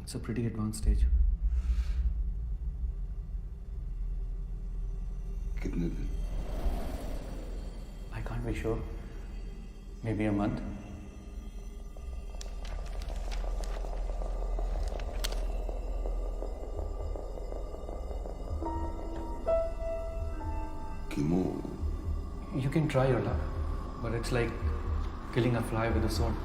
It's a pretty advanced stage. कितने दिन? I can't be sure. Maybe a month. Chemo. You can try your luck, but it's like killing a fly with a sword.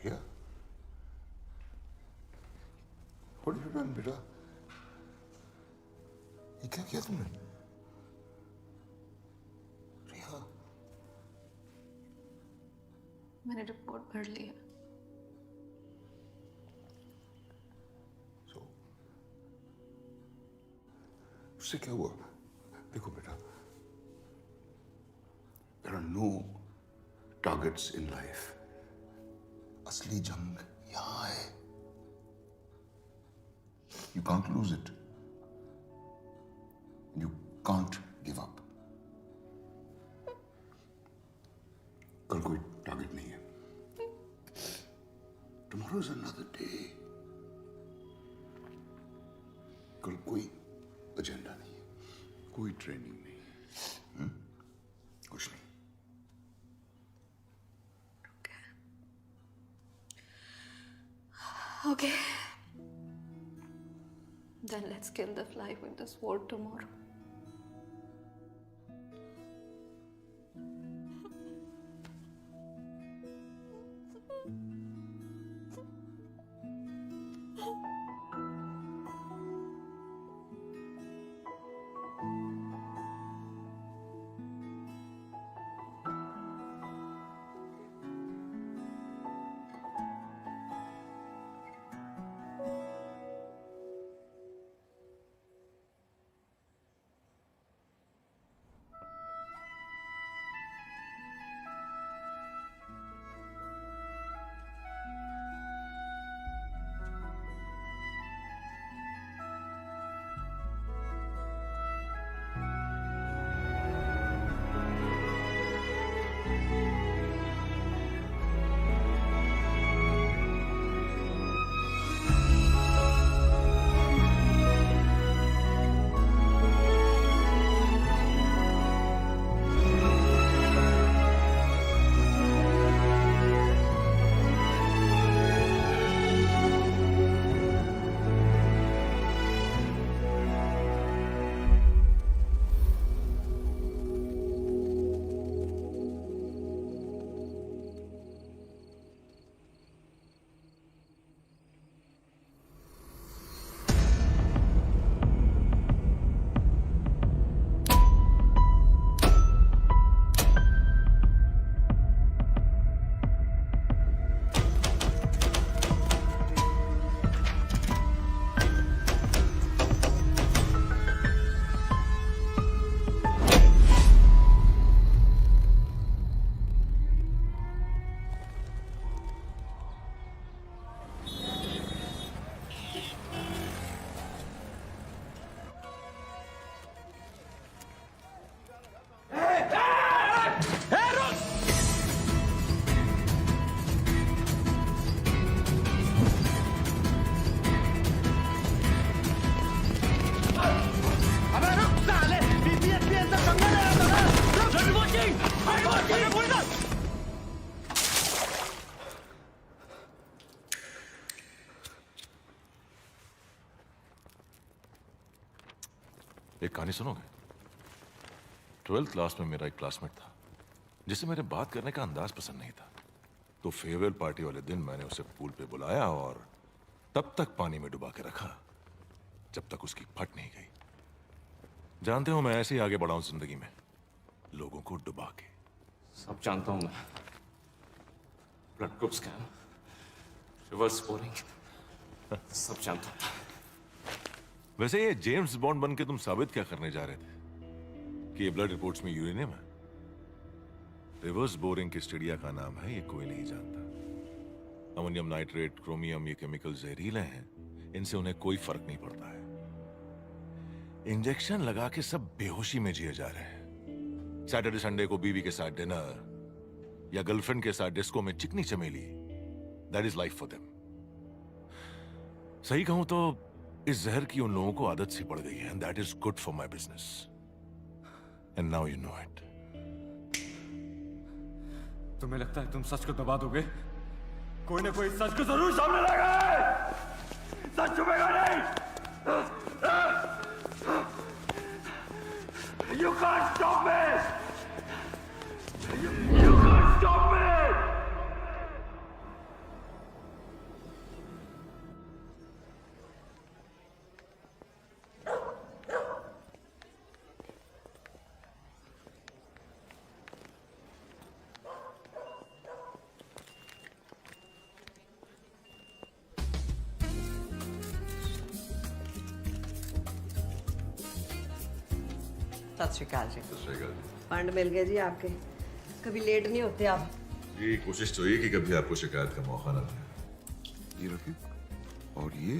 Riya? What have you done, बेटा? ये क्या किया तुमने? रिया? मैंने report भर ली है। So, उससे क्या हुआ? देखो बेटा, there are no targets in life. असली जंग यहाँ है. You can't lose it. You can't give up. कल कोई टारगेट नहीं है. Tomorrow is another day. कल कोई एजेंडा नहीं है, कोई ट्रेनिंग नहीं है, कुछ नहीं. Okay. Then let's kill the fly with the sword tomorrow. एक कहानी सुनोगे? 12th क्लास में मेरा एक क्लासमेट था जिसे मेरे बात करने का अंदाज पसंद नहीं था. तो फेयरवेल पार्टी वाले दिन मैंने उसे पूल पे बुलाया और तब तक पानी में डुबा के रखा जब तक उसकी फट नहीं गई। जानते हो मैं ऐसे ही आगे बढ़ा हूं जिंदगी में, लोगों को डुबा के। सब जानता हूं मैं। Blood group scan, reverse scoring, सब जानता हूं। वैसे ये जेम्स बॉन्ड बन के तुम साबित क्या करने जा रहे थे कि ये ब्लड रिपोर्ट्स में यूरेनियम है? रिवर्स बोरिंग की स्टडिया का नाम है, ये कोई नहीं जानता। अमोनियम नाइट्रेट, क्रोमियम, ये केमिकल जहरीले हैं, इनसे उन्हें कोई फर्क नहीं पड़ता है। इंजेक्शन लगा के सब बेहोशी में जिए जा रहे हैं। सैटरडे संडे को बीवी के साथ डिनर या गर्लफ्रेंड के साथ डिस्को में चिकनी चमेली, that is life for them. सही कहूं तो इस जहर की उन लोगों को आदत सी पड़ गई है, and that is good for my business, and now you know it. तुम्हें लगता है तुम सच को दबा दोगे? कोई ना कोई सच को जरूर सामने लाएगा। सच छुपेगा नहीं। You can't stop me. You can't stop me. सत श्री अकाल जी। फंड मिल गए जी आपके, कभी लेट नहीं होते आप। जी कोशिश तो ये कि कभी आपको शिकायत का मौका ना मिले। ये रखिए, और ये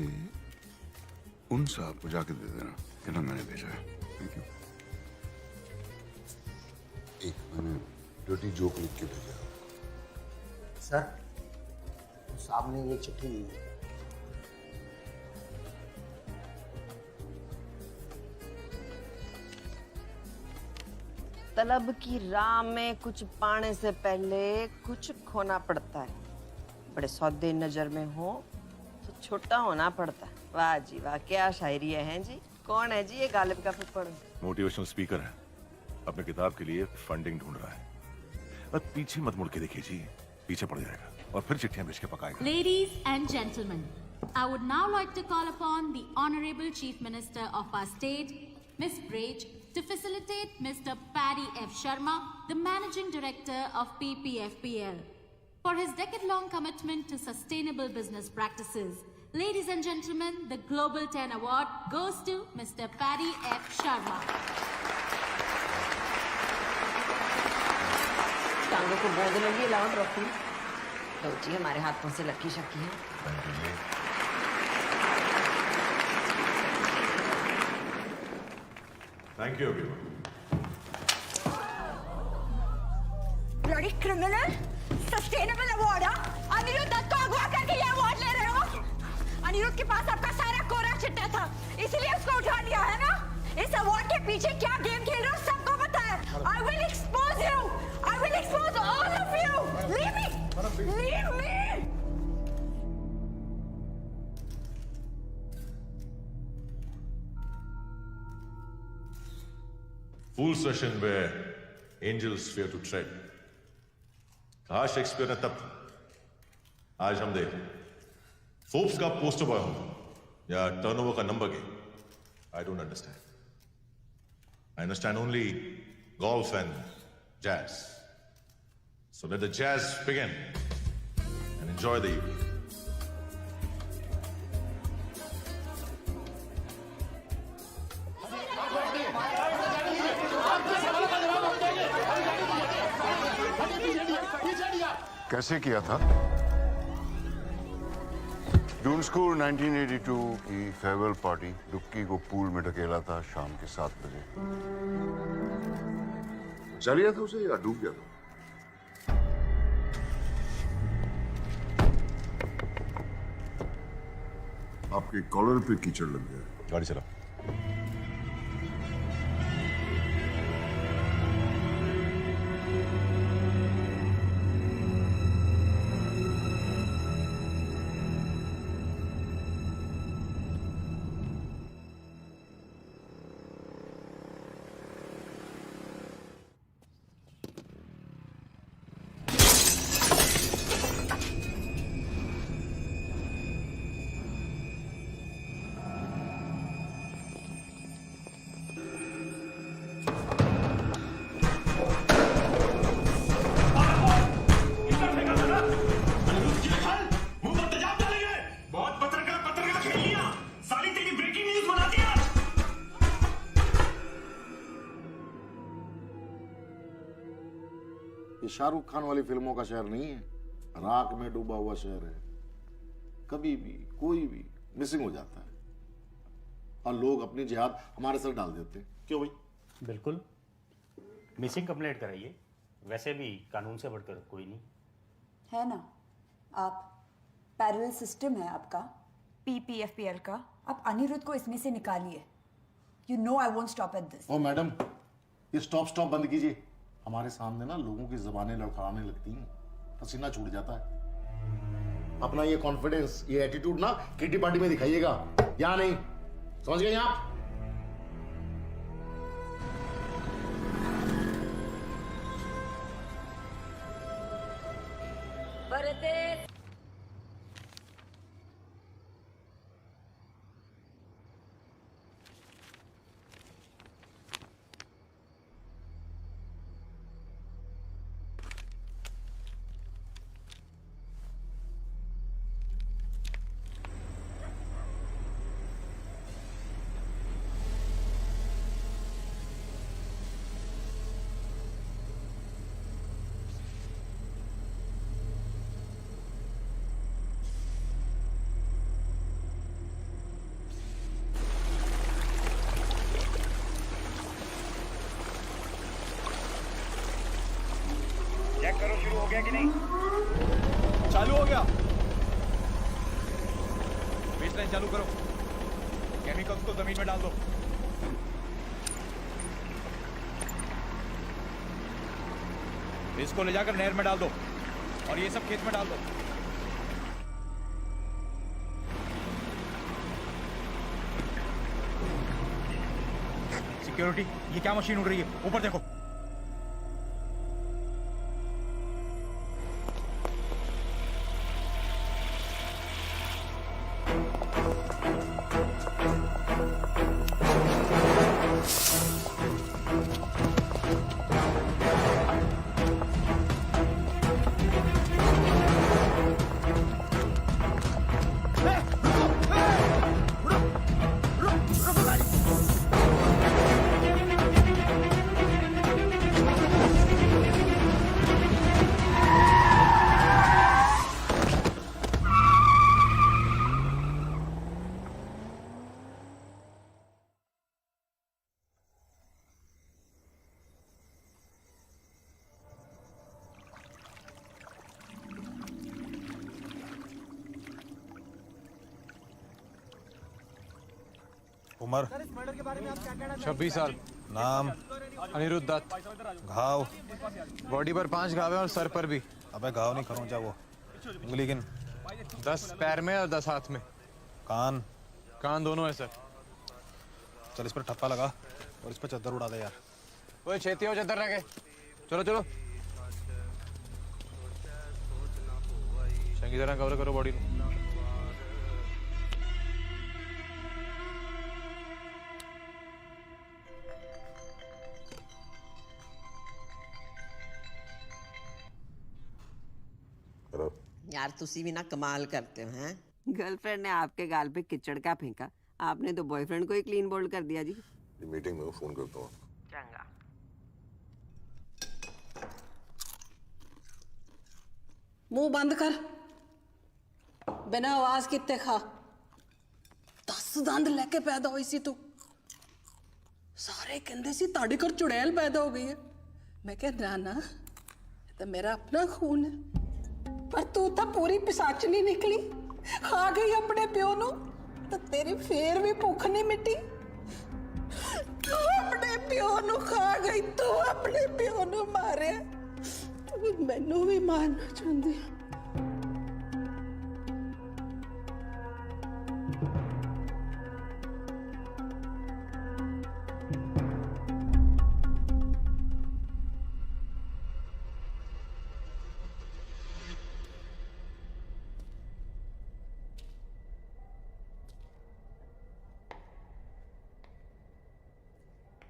उन साहब को जाके दे देना, कहना मैंने भेजा है। Thank you. एक मैंने डर्टी जोक लिख के भेजा। सर, उस साहब ने ये चिट्ठी ली है। तलब की राह में कुछ पाने से पहले कुछ खोना पड़ता है। बड़े सौदे नजर में हो तो छोटा होना पड़ता है। वाह जी वाह, क्या शायरी है जी। कौन है जी ये गालिब का फुफड़? मोटिवेशनल स्पीकर है, अपने किताब के लिए फंडिंग ढूंढ रहा है। अब पीछे मत मुड़ के देखिए जी, पीछे पड़ जाएगा और फिर चिट्ठियां भेज के पकाएगा। Ladies and gentlemen, I would now like to call upon the Honorable Chief Minister of our state, Ms. Brage, to facilitate Mr. Paddy F. Sharma, the Managing Director of PPFPL, for his decade-long commitment to sustainable business practices. Ladies and gentlemen, the Global 10 Award goes to Mr. Paddy F. Sharma. टांगों को बोझ लगी, लाओ trophy. लो जी, हमारे हाथों से lucky शकी है। Thank you everyone. Bloody criminal, sustainable award. Anirudh Dutt को अगवा करके ये अवार्ड ले रहे हो? अनिरुद्ध के पास आपका सारा कोरा चिट्टा था, इसीलिए उसको उठा लिया है ना? इस अवार्ड के पीछे क्या गेम खेल रहे हो सबको पता है। I will expose you. I will expose all of you. Leave me. Leave me. Fool session where angels fear to tread. कहा शेक्सपियर ने तब, आज हम देख फोर्ब्स का पोस्टर बॉय हूं या टर्नओवर का number game. I don't understand. I understand only golf and jazz. So let the jazz begin and enjoy the evening. कैसे किया था? जून स्कूल 1982 की फेयरवेल पार्टी, डुक्की को पूल में ढकेला था शाम के 7 बजे। बचा लिया था उसे या डूब गया था? आपके कॉलर पे कीचड़ लग गया। गाड़ी चला। ये शाहरुख खान वाली फिल्मों का शहर नहीं है, राख में डूबा हुआ शहर है। कभी भी कोई भी मिसिंग हो जाता है और लोग अपनी जिहाद हमारे सर डाल देते हैं। क्यों भाई? बिल्कुल, मिसिंग कंप्लेंट कराइए, वैसे भी कानून से बढ़कर कोई नहीं है ना। आप पैरेलल सिस्टम है आपका PPFPL का, आप अनिरुद्ध को इसमें से निकालिए। You know I won't stop at this. ओ मैडम, ये स्टॉप बंद कीजिए। हमारे सामने ना लोगों की जबानें लड़खड़ाने लगती हैं, पसीना छूट जाता है। अपना ये कॉन्फिडेंस, ये एटीट्यूड ना किटी पार्टी में दिखाइएगा, या नहीं? समझ गए आप? चेक करो शुरू हो गया कि नहीं। चालू हो गया। बेसलाइन चालू करो। केमिकल्स को जमीन में डाल दो। इसको ले जाकर नहर में डाल दो और ये सब खेत में डाल दो। सिक्योरिटी, ये क्या मशीन उड़ रही है? ऊपर देखो। उम्र 26 साल। नाम अनिरुद्ध दत्त। घाव बॉडी पर 5 घाव हैं और सर पर भी। अबे घाव नहीं खरोंचा वो। उंगली गिन। 10 पैर में और 10 हाथ में। कान दोनों है सर। चल इस पर ठप्पा लगा और इस पर चद्दर उड़ा दे यार। ओए छेती हो चद्दर रखे। चलो चलो, चंगी तरह कवर करो बॉडी को। यार तुसी भी ना कमाल करते हो हैं। गर्लफ्रेंड ने आपके गाल पे किचड़ का फेंका, आपने तो बॉयफ्रेंड को ही क्लीन बोल्ड कर दिया जी। मीटिंग में फोन करता हूँ। चंगा। मुंह बंद कर, बिना आवाज किते खा। 10 दंद लेके पैदा हुई सी तू। सारे कहंदे सी ताड़ी घर चुड़ैल पैदा हो गई है। मैं कह ना ये तो मेरा अपना खून है, पर तू तो पूरी पिसाचनी निकली। खा गई अपने प्यो नू, तो तेरी फेर भी भुख नहीं मिटी। तू अपने प्यो नू खा गई, तू अपने प्यो नू मारे, मैनू भी मारना चाहती।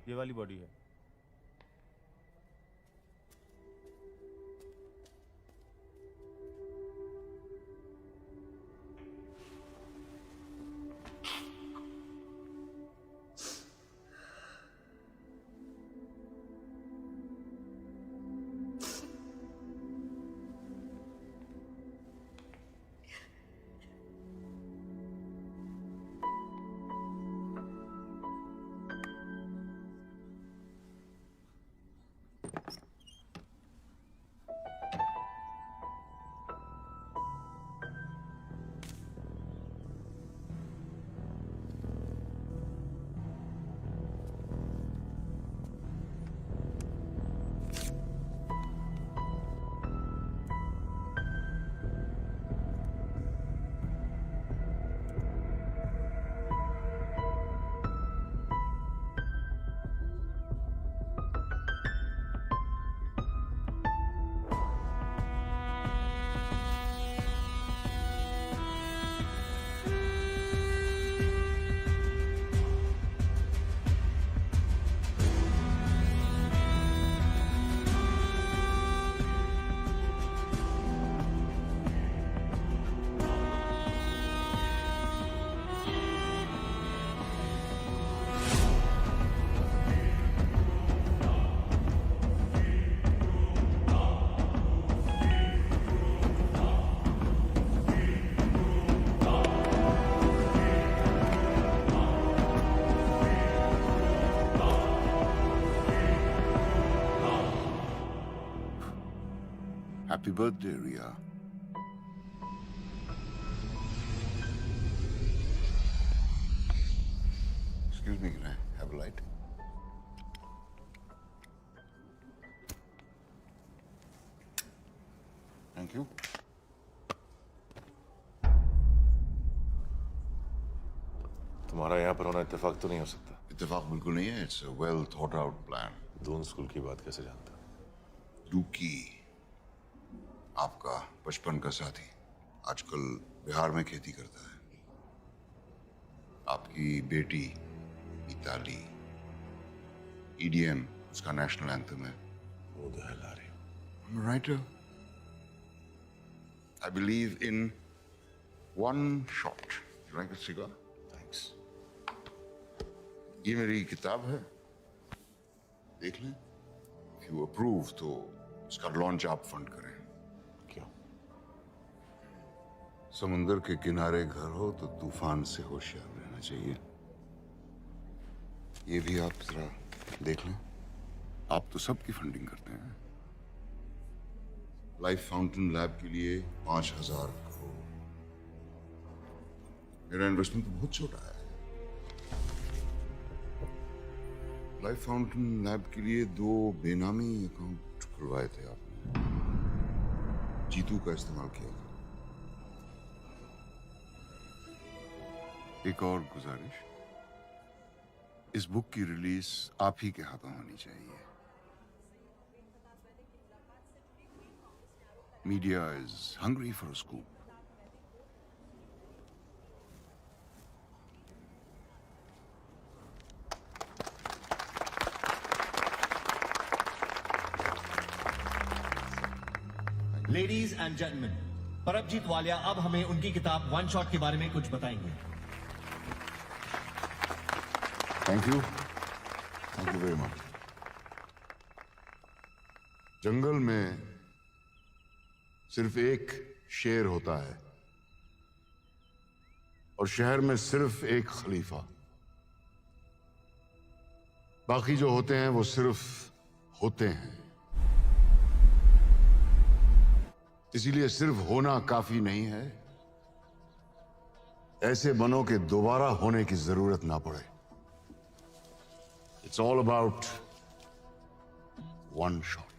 ये वाली बॉडी है। Happy birthday, Ria. Excuse me, can I have a light? Thank you. तुम्हारा यहाँ पर होना इत्तेफाक तो नहीं हो सकता। इत्तेफाक बिल्कुल नहीं है। It's a well thought out plan. Doon school की बात कैसे जानता? डूकी, आपका बचपन का साथी, आजकल बिहार में खेती करता है। आपकी बेटी मिताली, EDM उसका नेशनल एंथम है। वो तो है लारी। I'm a writer. I believe in one shot. You like a cigar? Thanks. ये मेरी किताब है, देख लें। If you approve तो इसका लॉन्च आप फंड करें। क्यों? समुंदर के किनारे घर हो तो तूफान से होशियार रहना चाहिए। ये भी आप जरा देख लें। आप तो सबकी फंडिंग करते हैं। लाइफ फाउंटेन लैब के लिए 5,000 करोड़। मेरा इन्वेस्टमेंट तो बहुत छोटा है। लाइफ फाउंटेन लैब के लिए 2 बेनामी अकाउंट खुलवाए थे आपने। जीतू का इस्तेमाल किया था। एक और गुजारिश, इस बुक की रिलीज आप ही के हाथों होनी चाहिए। Media is hungry for a scoop. Ladies and gentleman, Paramjit Walia अब हमें उनकी किताब वन शॉट के बारे में कुछ बताएंगे। Thank you very much. जंगल में सिर्फ एक शेर होता है और शहर में सिर्फ एक खलीफा। बाकी जो होते हैं वो सिर्फ होते हैं। इसीलिए सिर्फ होना काफी नहीं है, ऐसे बनो के दोबारा होने की जरूरत ना पड़े। It's all about one shot.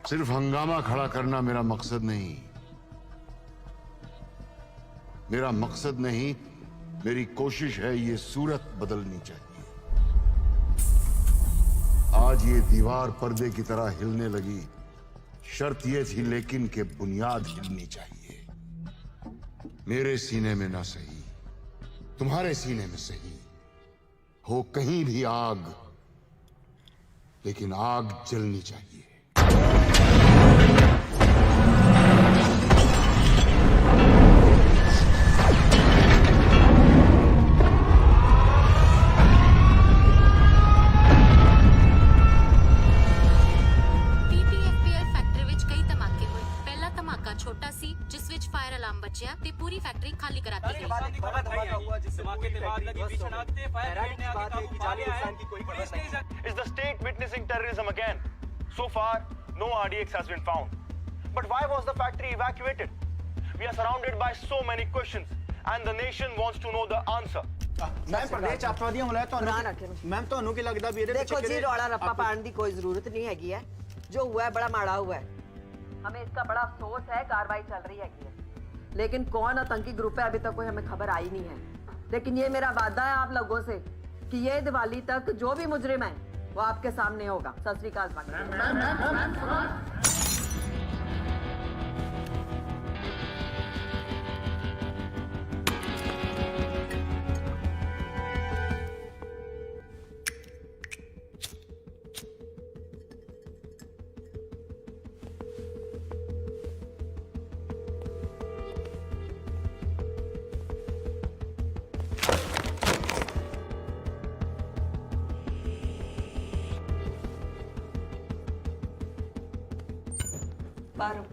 सिर्फ हंगामा खड़ा करना मेरा मकसद नहीं। मेरा मकसद नहीं, मेरी कोशिश है ये सूरत बदलनी चाहिए। आज ये दीवार पर्दे की तरह हिलने लगी, शर्त ये थी लेकिन कि बुनियाद हिलनी चाहिए। मेरे सीने में ना सही, तुम्हारे सीने में सही हो कहीं भी आग, लेकिन आग जलनी चाहिए। पूरी फैक्ट्री खाली करा दी गई। Is the state witnessing terrorism again? So far, no RDX has been found. But why was the factory evacuated? We are surrounded by so many questions, and the nation wants to know the answer. Ma'am प्रदेश अत्याधिक होना है तो ma'am तो अनु की लगता भी देखो जी, रौला रप्पा पाने की कोई जरूरत नहीं हैगी है। जो हुआ है बड़ा माड़ा हुआ है। हमें इसका बड़ा अफसोस है, कार्रवाई चल रही है। लेकिन कौन आतंकी ग्रुप है अभी तक कोई हमें खबर आई नहीं है। लेकिन ये मेरा वादा है आप लोगों से कि ये दिवाली तक जो भी मुजरिम है वो आपके सामने होगा। सत श्री अकाल। बारो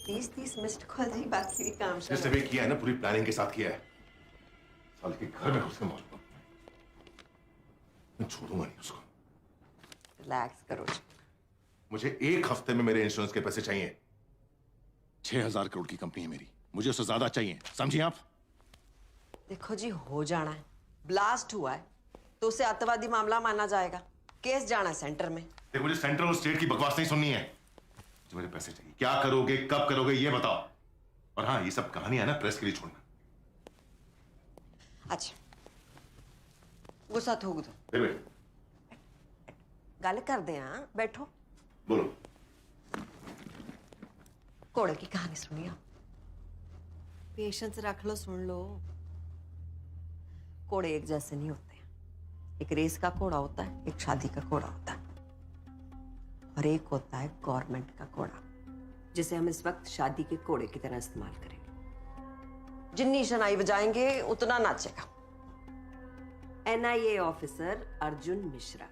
30 मिस्ड कॉल जी, बाकी भी काम जिसने भी किया है ना पूरी प्लानिंग के साथ किया है। साल के घर में उसके मारूंगा, मैं छोड़ूंगा नहीं उसको। रिलैक्स करो जी। मुझे 1 हफ्ते में मेरे इंश्योरेंस के पैसे चाहिए। 6,000 करोड़ की कंपनी है मेरी, मुझे उससे ज्यादा चाहिए, समझिए आप? देखो जी, हो जाना है, ब्लास्ट हुआ है तो उसे आतंकवादी मामला माना जाएगा, केस जाना है सेंटर में। देखो, मुझे सेंट्रल और स्टेट की बकवास नहीं सुननी है, मुझे मेरे पैसे चाहिए। क्या करोगे, कब करोगे, ये बताओ। और हाँ, ये सब कहानी है ना, प्रेस के लिए छोड़ना। अच्छा, गुस्सा थूक दो, फिर गल कर दे। हाँ बैठो, बोलो। घोड़े की कहानी सुनिए, पेशेंस रख लो, सुन लो। घोड़े एक जैसे नहीं होते, एक रेस का घोड़ा होता है, एक शादी का घोड़ा होता है, और एक होता है गवर्नमेंट का घोड़ा, जिसे हम इस वक्त शादी के घोड़े की तरह इस्तेमाल करेंगे। जितनी शनाई बजाएंगे उतना नाचेगा। NIA ऑफिसर अर्जुन मिश्रा,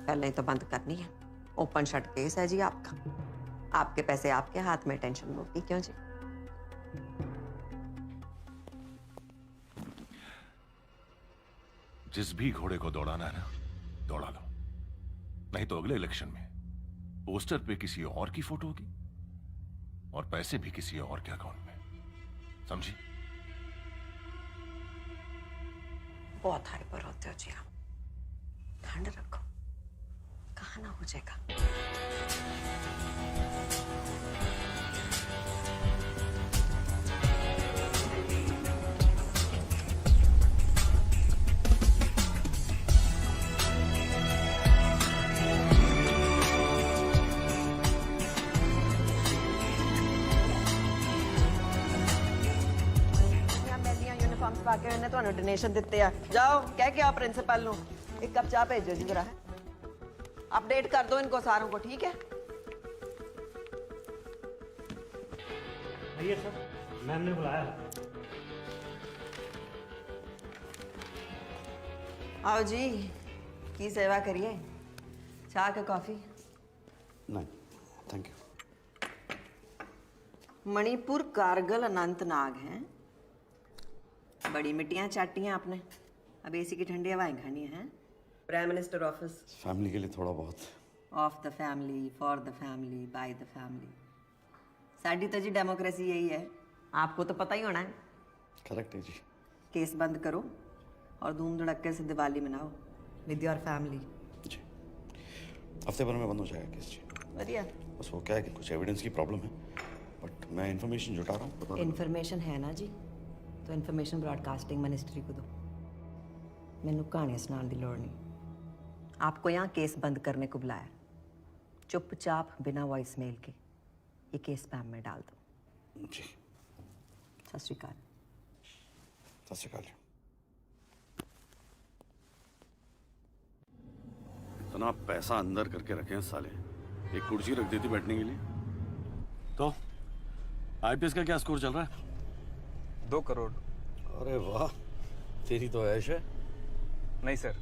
पहले ही तो बंद करनी है, ओपन शट केस है जी आपका। आपके पैसे आपके हाथ में, टेंशन होगी क्यों जी? जिस भी घोड़े को दौड़ाना है ना, दौड़ा लो, नहीं तो अगले इलेक्शन में पोस्टर पे किसी और की फोटो होगी और पैसे भी किसी और के अकाउंट में, समझी? बहुत हाइपर होते हो जी आप, ठंड रखो, कहाँ ना हो जाएगा। बाकी उन्हें तो डोनेशन दिते आ, जाओ कह के आप प्रिंसिपल नो 1 कप चाह भेजो जी जरा, अपडेट कर दो इनको सारों को, ठीक है? भैया सर, मैम ने बुलाया। आओ जी, की सेवा करिए, चाह के कॉफी? नहीं थैंक यू। मणिपुर, कारगिल, अनंतनाग हैं, बड़ी मिट्टियां चाटी हैं आपने, अब एसी की ठंडी हवाएं खानी है। प्राइम मिनिस्टर ऑफिस, फैमिली के लिए थोड़ा बहुत। Of the family, for the family, by the family. साडी तो जी डेमोक्रेसी यही है, आपको तो पता ही होना है। करेक्ट है जी। केस बंद करो और धूम धड़क्के से दिवाली मनाओ विद योर फैमिली। जी, हफ्ते भर में बंद हो जाएगा केस जी। बढ़िया। बस वो क्या है कि कुछ एविडेंस की प्रॉब्लम है, बट मैं इन्फॉर्मेशन जुटा रहा हूँ। इन्फॉर्मेशन है ना जी, तो इन्फॉर्मेशन ब्रॉडकास्टिंग मिनिस्ट्री को दो, मैनू कहानियां सुनाने की लोड़ नहीं। आपको यहाँ केस बंद करने को बुलाया, चुपचाप बिना वॉइस मेल के ये केस स्पैम में डाल दो। जी। सत श्री अकाल। सत श्री अकाल। इतना पैसा अंदर करके रखे हैं साले, एक कुर्सी रख देती बैठने के लिए। तो IPS का क्या स्कोर चल रहा है? 2 करोड़। अरे वाह, तेरी तो ऐश है। नहीं सर,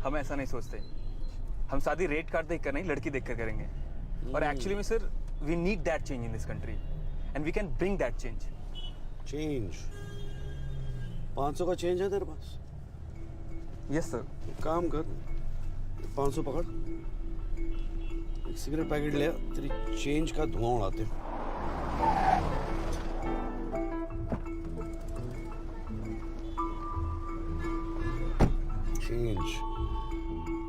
हम ऐसा नहीं सोचते, हम शादी रेट कार्ड देख कर नहीं, लड़की देख कर करेंगे। और एक्चुअली में sir, we need that change in this country and we can bring that change. Change? 500 का चेंज है तेरे पास? Yes sir. काम कर, 500 पकड़, एक सिगरेट पैकेट ले, तेरी चेंज का धुआं उड़ाते हैं। चेंज,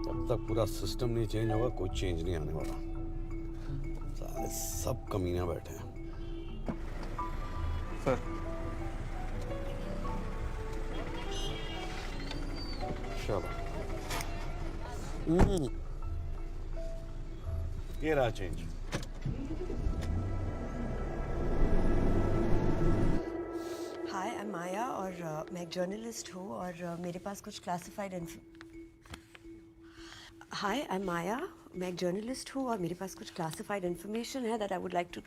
जब तक पूरा सिस्टम नहीं चेंज होगा कोई चेंज नहीं आने वाला। सारे सब कमीने बैठे हैं। सर चलो, ये रहा चेंज। हाय, आई एम माया और मैं एक जर्नलिस्ट हूँ और मेरे पास कुछ क्लासिफाइड इन्फॉर्मेशन है that I would like to.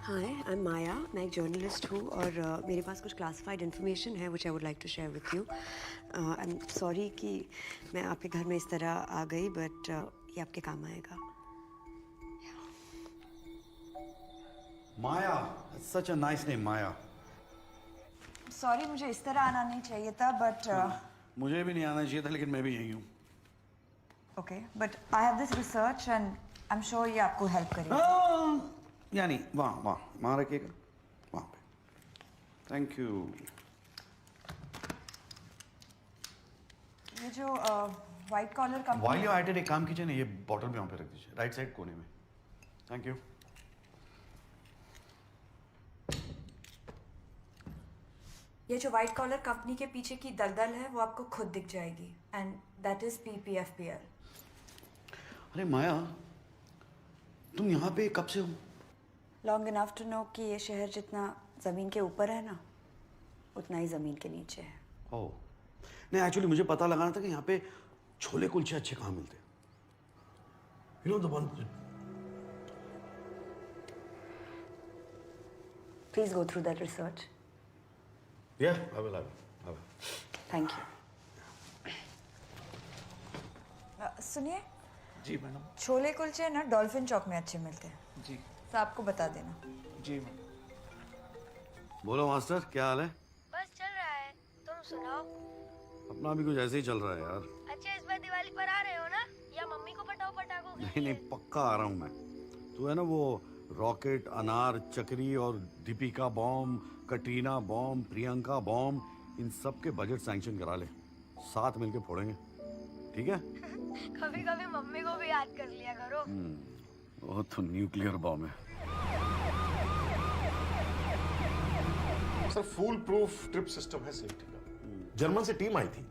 Hi, I am Maya, मैं एक जर्नलिस्ट हूँ और मेरे पास कुछ क्लासिफाइड इन्फॉर्मेशन है which I would like to share with you. I am sorry कि मैं आपके घर में इस तरह आ गई, बट ये आपके काम आएगा। Maya, that's such a nice name, Maya. Sorry मुझे इस तरह आना नहीं चाहिए था बट मुझे भी नहीं आना चाहिए था, लेकिन मैं भी यही हूँ। Okay but I have this research and I am sure ये आपको हेल्प करेगा। यानी वहाँ रखिएगा, वहाँ पे। Thank you. ये जो white collar company while you at it, एक काम कीजिए ना, ये बॉटल भी वहाँ पे रख दीजिए, राइट साइड कोने में। Thank you. ये जो व्हाइट कॉलर कंपनी के पीछे की दलदल है वो आपको खुद दिख जाएगी एंड दैट इज PPFPL। अरे माया, तुम यहाँ पे कब से हो? लॉन्ग इनफ टू नो कि ये शहर जितना ज़मीन के ऊपर है ना उतना ही ज़मीन के नीचे है। ओह नहीं, एक्चुअली मुझे पता लगाना था कि यहाँ पे छोले कुलचे अच्छे कहाँ मिलते हैं। You know the one. Please go through that research. Yeah, I will. Thank you. सुनिए जी मैडम। छोले कुलचे ना डॉल्फिन चौक में अच्छे मिलते हैं जी, तो आपको बता देना। जी मैम। बोलो मास्टर, क्या हाल है? बस चल रहा है, तुम सुनाओ। अपना भी कुछ ऐसे ही चल रहा है यार। अच्छा इस बार दिवाली पर आ रहे हो ना, या मम्मी को पटाओ पटाखों के नहीं पक्का आ रहा हूँ मैं। तू है ना वो रॉकेट, अनार, चक्री और Deepika bomb, Katrina bomb, Priyanka bomb, इन सब के बजट सैंक्शन करा ले, साथ मिलके फोड़ेंगे, ठीक है? कभी कभी मम्मी को भी याद कर लिया करो। वो तो न्यूक्लियर बॉम्ब है। Sir full proof trip system है सेफ्टी का। जर्मन से टीम आई थी,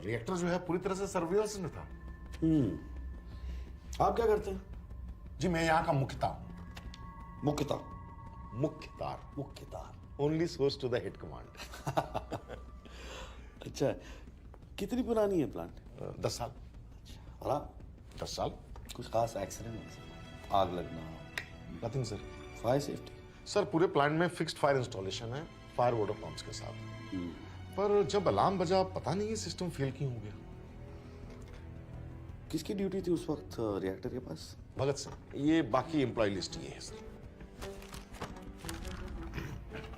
रिएक्टर जो है पूरी तरह से सर्विलेंस में था। आप क्या करते हैं? जी मैं यहाँ का मुख्तार। Only source to the head command. अच्छा, कितनी पुरानी है प्लांट? 10 साल। और आप? 10 साल। कुछ खास एक्सीडेंट, आग लगना? Nothing sir. Fire safety? Sir पूरे प्लांट में फिक्स्ड फायर इंस्टॉलेशन है, फायर वाटर पंप्स के साथ। पर जब अलार्म बजा पता नहीं ये सिस्टम फेल क्यों हो गया। किसकी ड्यूटी थी उस वक्त रिएक्टर के पास? भगत सिंह। ये बाकी एम्प्लॉय लिस्ट ये है सर।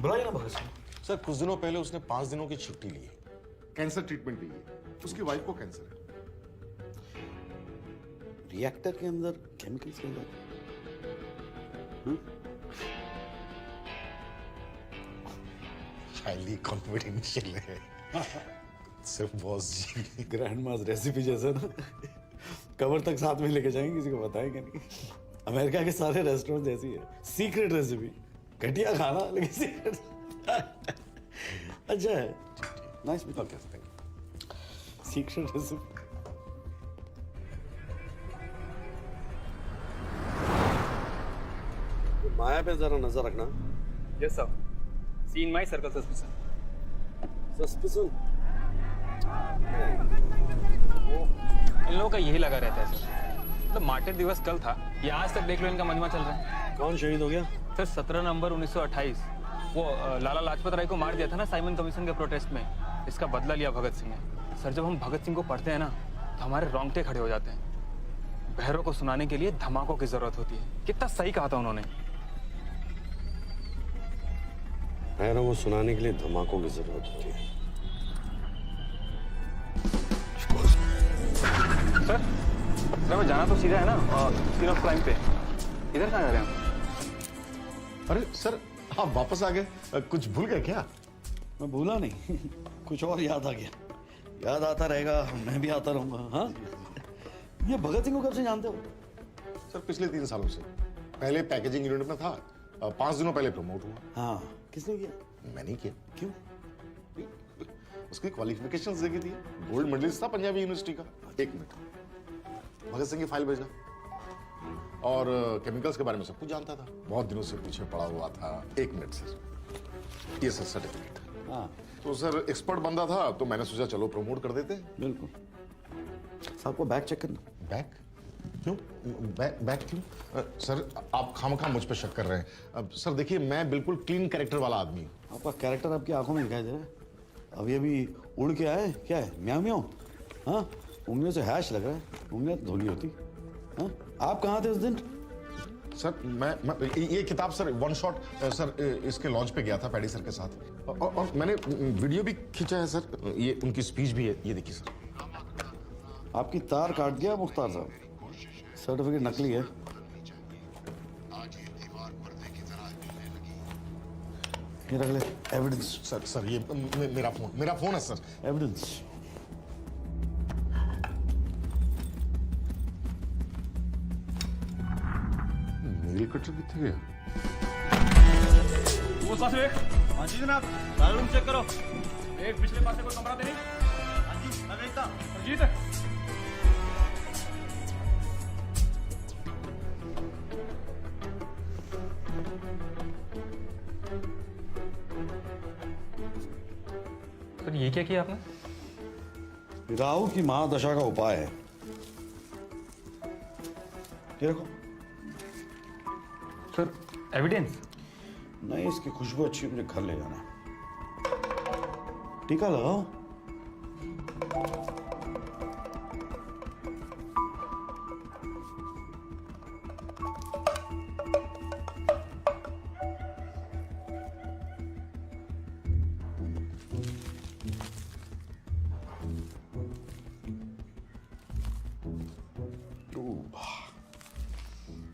बुलाइए ना भगत सिंह। सर कुछ दिनों पहले उसने 5 दिनों की छुट्टी ली है, कैंसर ट्रीटमेंट ली है, उसकी वाइफ को कैंसर है। रिएक्टर के अंदर केमिकल्स के अंदर हाईली कॉन्फिडेंशियल है। सिर्फ बॉस जी। ग्रैंड मास रेसिपी जैसा ना, कवर तक साथ में लेके जाएंगे, किसी को बताएंगे नहीं। अमेरिका के सारे रेस्टोरेंट ऐसी है, सीक्रेट रेसिपी, घटिया खाना लेकिन सीक्रेट। अच्छा है, nice meeting. Okay thank you. Secret recipe. Maya पे जरा नजर रखना। Yes sir, see in my circle suspicion. इन लोगों का यही लगा रहता है सर। मतलब मार्टिर दिवस कल था, ये आज तक देख लो इनका मजमा चल रहा है। कौन शहीद हो गया? सर 17 नवंबर 1928 वो लाला लाजपत राय को मार दिया था ना साइमन कमीशन के प्रोटेस्ट में, इसका बदला लिया भगत सिंह ने। सर जब हम भगत सिंह को पढ़ते हैं ना तो हमारे रोंगटे खड़े हो जाते हैं। बहरों को सुनाने के लिए धमाकों की जरूरत होती है। कितना सही कहा था उन्होंने। बहरों को सुनाने के लिए धमाकों की जरूरत होती है। सर मैं जाना तो सीधा है ना सीन ऑफ क्राइम पे। इधर कहाँ जा रहे हैं? अरे सर आप वापस आ गए, कुछ भूल गए क्या? मैं भूला नहीं, कुछ और याद आ गया। याद आता रहेगा, मैं भी आता रहूंगा। हाँ, ये भगत सिंह को कब से जानते हो? सर पिछले 3 सालों से। पहले पैकेजिंग यूनिट में था, 5 दिनों पहले प्रमोट हुआ। हाँ, किसने किया? मैंने किया। क्यों? उसकी क्वालिफिकेशंस देखी थी, गोल्ड मेडलिस्ट था पंजाबी यूनिवर्सिटी का। 1 मिनट, भगत सिंह की फाइल भेजा और केमिकल्स के बारे में सब कुछ जानता था, बहुत दिनों से पीछे पड़ा हुआ था। 1 मिनट सर, ये सर सर्टिफिकेट। हाँ तो सर एक्सपर्ट बंदा था तो मैंने सोचा चलो प्रमोट कर देते। बिल्कुल। साहब को बैग चेक करना। बैग क्यों? बैग क्यों? सर आप खामखा मुझ पर शक कर रहे हैं। अब सर देखिए मैं बिल्कुल क्लीन कैरेक्टर वाला आदमी हूँ। आपका कैरेक्टर आपकी आंखों में दिखाई दे रहा है। अब ये भी उड़ के आए, क्या है? म्याऊ म्याऊ। हाँ, उंगलियों से हैश लग रहा है, उंगलियां धोनी होती। हाँ, आप कहाँ थे उस दिन? सर मैं ये किताब सर 1 शॉट सर इसके लॉन्च पे गया था पैडी सर के साथ। और मैंने वीडियो भी खींचा है सर, ये उनकी स्पीच भी है, ये देखिए सर। आपकी तार काट दिया मुख्तार साहब, सर्टिफिकेट नकली है। ये रख ले एविडेंस। सर ये मेरा फोन है सर, एविडेंस। मेल कटर कितने गया? वो साथ में हाँ जी जनाब, सारा रूम चेक करो। एक पिछले पास से कोई कमरा दे नहीं? हाँ जी, मैं देखता। जीत सर ये क्या किया आपने? राहु की महादशा का उपाय है। ये रखो। Sir evidence? नहीं, इसकी खुशबू अच्छी, मुझे घर ले जाना है। टीका लगाओ।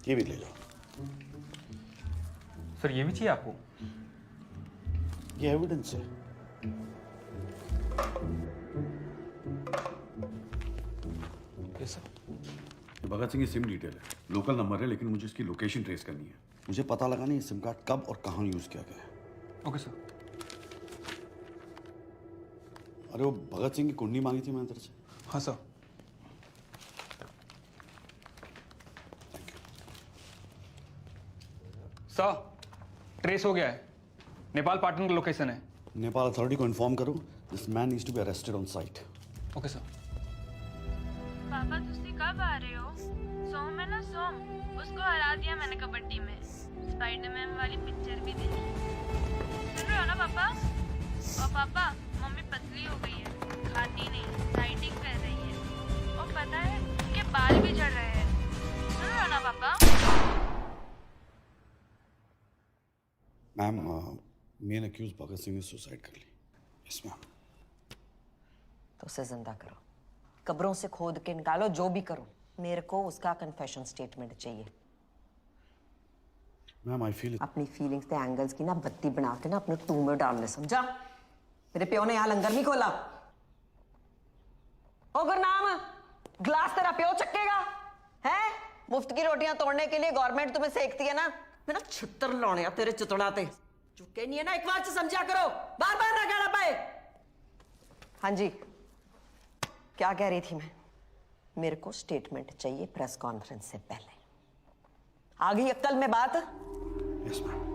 ये भी ले जाओ। सर ये भी चाहिए आपको? ये एविडेंस है। Yes sir. ये भगत सिंह की सिम डिटेल है, लोकल नंबर है, लेकिन मुझे इसकी लोकेशन ट्रेस करनी है। मुझे पता लगाना है सिम कार्ड कब और कहाँ यूज किया गया है। Okay sir. अरे वो भगत सिंह की कुंडली मांगी थी मैंने तेरे से। हाँ सर। सर ट्रेस हो गया है, नेपाल पाटन का लोकेशन है। नेपाल अथॉरिटी को इन्फॉर्म करो, this man needs to be arrested on site. Okay sir. पापा तुसी कब आ रहे हो? सोम है ना, सोम, उसको हरा दिया मैंने कबड्डी में। स्पाइडरमैन वाली पिक्चर भी देखी। सुन रहे हो ना पापा? और पापा मम्मी पतली हो गई है, खाती नहीं, डाइटिंग कर रही है, और पता है उनके बाल भी झड़ रहे हैं। सुन रहे हो ना पापा? Ma'am, main accused Bhagat Singh ने सुसाइड कर ली। Yes ma'am. तो उसे जिंदा करो, कब्रों से खोद के निकालो, जो भी करो, मेरे को उसका कन्फेशन स्टेटमेंट चाहिए। मैम आई फील अपनी फीलिंग्स के एंगल्स की ना बत्ती बना के ना अपने टू में डालने, समझा? मेरे प्यो ने यहाँ लंगर नहीं खोला। ओ गुरनाम, ग्लास तेरा प्यो चक्केगा है? मुफ्त की रोटियां तोड़ने के लिए गवर्नमेंट तुम्हें सेकती है ना, मैं ना छितर लाने तेरे चितड़ा ते चुके नहीं है ना, एक बार से समझा करो, बार बार ना कहना पाए। हाँ जी, क्या कह रही थी मैं? मेरे को स्टेटमेंट चाहिए प्रेस कॉन्फ्रेंस से पहले। आ गई अक्ल में बात? Yes ma'am.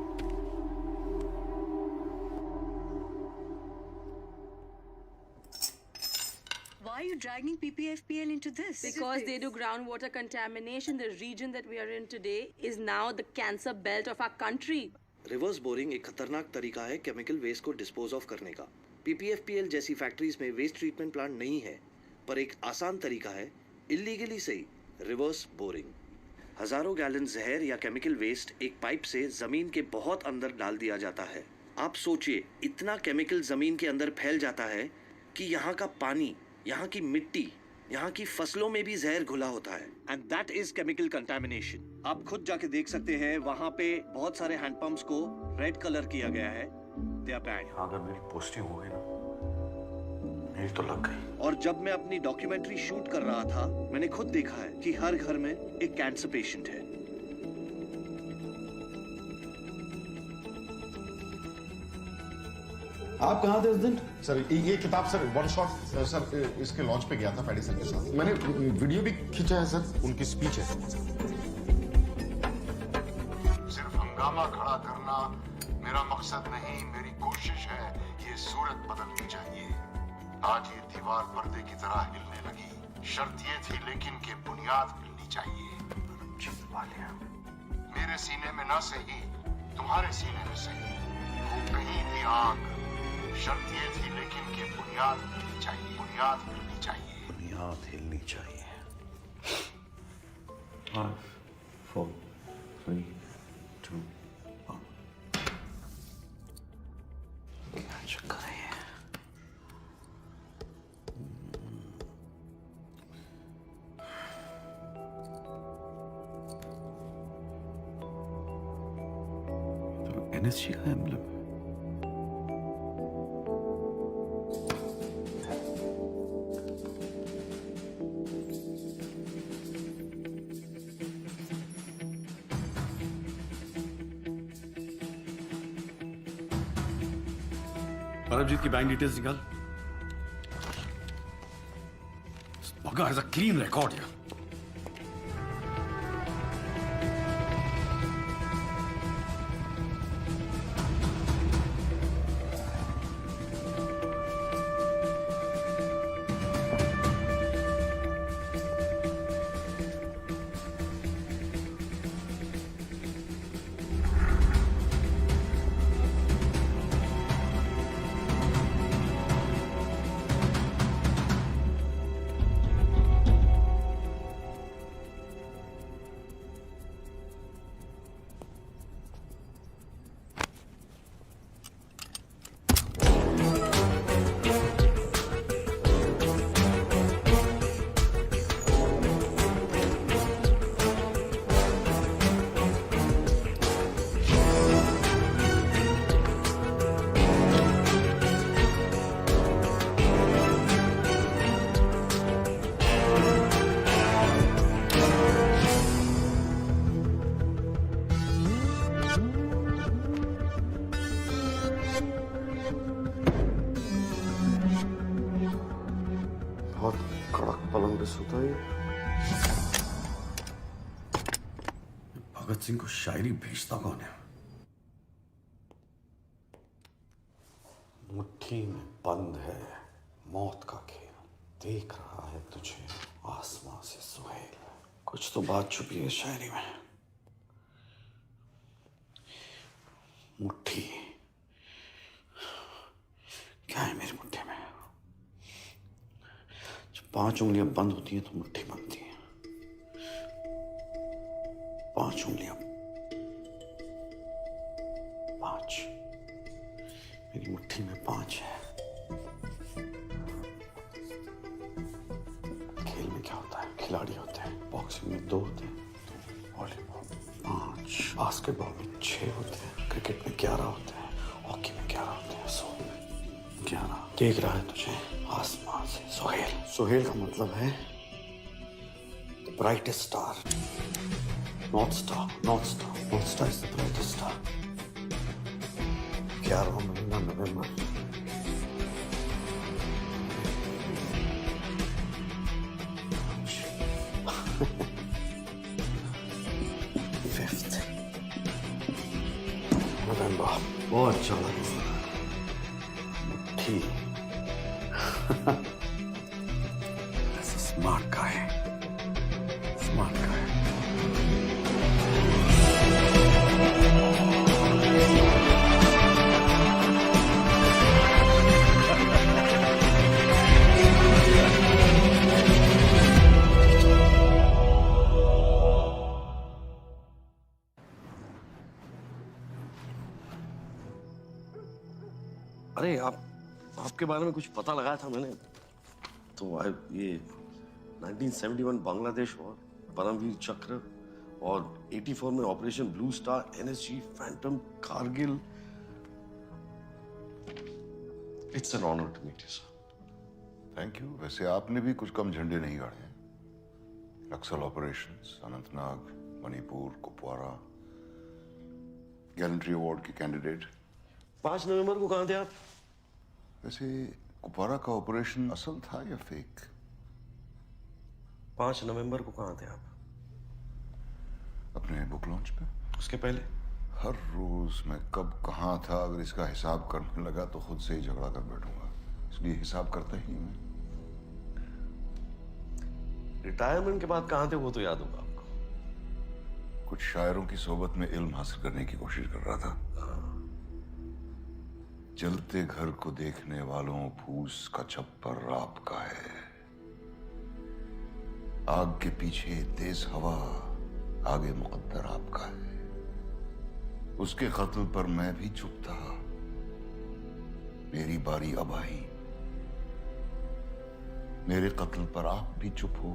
Why are you dragging PPFPL into this? Because they do groundwater contamination. The region that we are in today is now the cancer belt of our country. Reverse boring एक खतरनाक तरीका है chemical waste को dispose of करने का। PPFPL जैसी factories में waste treatment plant नहीं है, पर एक आसान तरीका है, इलीगली सही, रिवर्स बोरिंग। हजारों गैलन जहर या केमिकल वेस्ट एक पाइप से जमीन के बहुत अंदर डाल दिया जाता है। आप सोचिए, इतना केमिकल जमीन के अंदर फैल जाता है कि यहाँ का पानी, यहाँ की मिट्टी, यहाँ की फसलों में भी जहर घुला होता है। And that is chemical contamination. आप खुद जाके देख सकते हैं, वहाँ पे बहुत सारे हैंडपंप्स को रेड कलर किया गया है। They are bad. अगर मेरी पोस्टिंग हो गई ना, मेरी तो लग गई। और जब मैं अपनी डॉक्यूमेंट्री शूट कर रहा था, मैंने खुद देखा है कि हर घर में एक कैंसर पेशेंट है। आप कहाँ थे उस दिन? सर ये किताब सर वन शॉट सर इसके लॉन्च पे गया था पैडी सर के साथ। मैंने वीडियो भी खींचा है सर, उनकी स्पीच है। सिर्फ हंगामा खड़ा करना मेरा मकसद नहीं, मेरी कोशिश है ये सूरत बदलनी चाहिए। आज ये दीवार पर्दे की तरह हिलने लगी, शर्त ये थी लेकिन कि बुनियाद हिलनी चाहिए। मेरे सीने में ना सही, तुम्हारे सीने में सही, वो कहीं भी आग। शर्त ये थी लेकिन कि बुनियाद हिलनी चाहिए, बुनियाद हिलनी चाहिए, बुनियाद हिलनी चाहिए। 5, 4, 3, 2, 1। करे तो एनएसजी का एम्ब्लम है। परमजीत की बैंक डिटेल्स निकाल। Bugger has a clean record here. बहुत कड़क पलंग पे सोता है। भगत सिंह को शायरी भेजता कौन है? मुट्ठी में बंद है मौत का खेल, देख रहा है तुझे आसमां से सुहेल। कुछ तो बात छुपी है शायरी में। मुट्ठी क्या है मेरी मुट्ठी में? जब 5 उंगलियां बंद होती हैं तो मुट्ठी बनती है। 5 उंगलियां 5, मेरी मुट्ठी में 5 है। खेल में क्या होता है? खिलाड़ी होते हैं। बॉक्सिंग में 2 होते हैं, वॉलीबॉल 5, बास्केटबॉल में 6 होते हैं, क्रिकेट में 11 होते हैं, हॉकी में 11 होते हैं। 11 देख रहा है तुझे आसमान से सुहेल। सुहेल का मतलब है the brightest star, north star. North star, north star is the brightest star. 11वां महीना नवंबर। नवंबर बहुत अच्छा लगा। That's a smart guy. Smart guy. अरे आपके बारे में कुछ पता लगाया था मैंने, तो ये 1971 बांग्लादेश वॉर, परमवीर चक्र, और 84 में operation blue star, NSG, phantom, Kargil. It's an honour to meet you sir. Thank you. वैसे आपने भी कुछ कम झंडे नहीं गाड़े हैं। Naxal operations, Anantnag, Manipur, Kupwara, gallantry award के कैंडिडेट। 5 नवंबर को कहाँ थे आप? वैसे कुपवारा का ऑपरेशन असल था या फेक? 5 नवंबर को कहाँ थे आप? अपने बुक लॉन्च पे। उसके पहले? हर रोज मैं कब कहाँ था अगर इसका हिसाब करने लगा तो खुद से ही झगड़ा कर बैठूंगा, इसलिए हिसाब करता ही हूँ। रिटायरमेंट के बाद कहाँ थे वो तो याद होगा आपको। कुछ शायरों की सोबत में इल्म हासिल करने की कोशिश कर रहा था। जलते घर को देखने वालों फूस का छप्पर आपका है। आग के पीछे तेज हवा, आगे मुकद्दर आपका है। उसके कत्ल पर मैं भी चुप था, मेरी बारी अब आई। मेरे कत्ल पर आप भी चुप हो।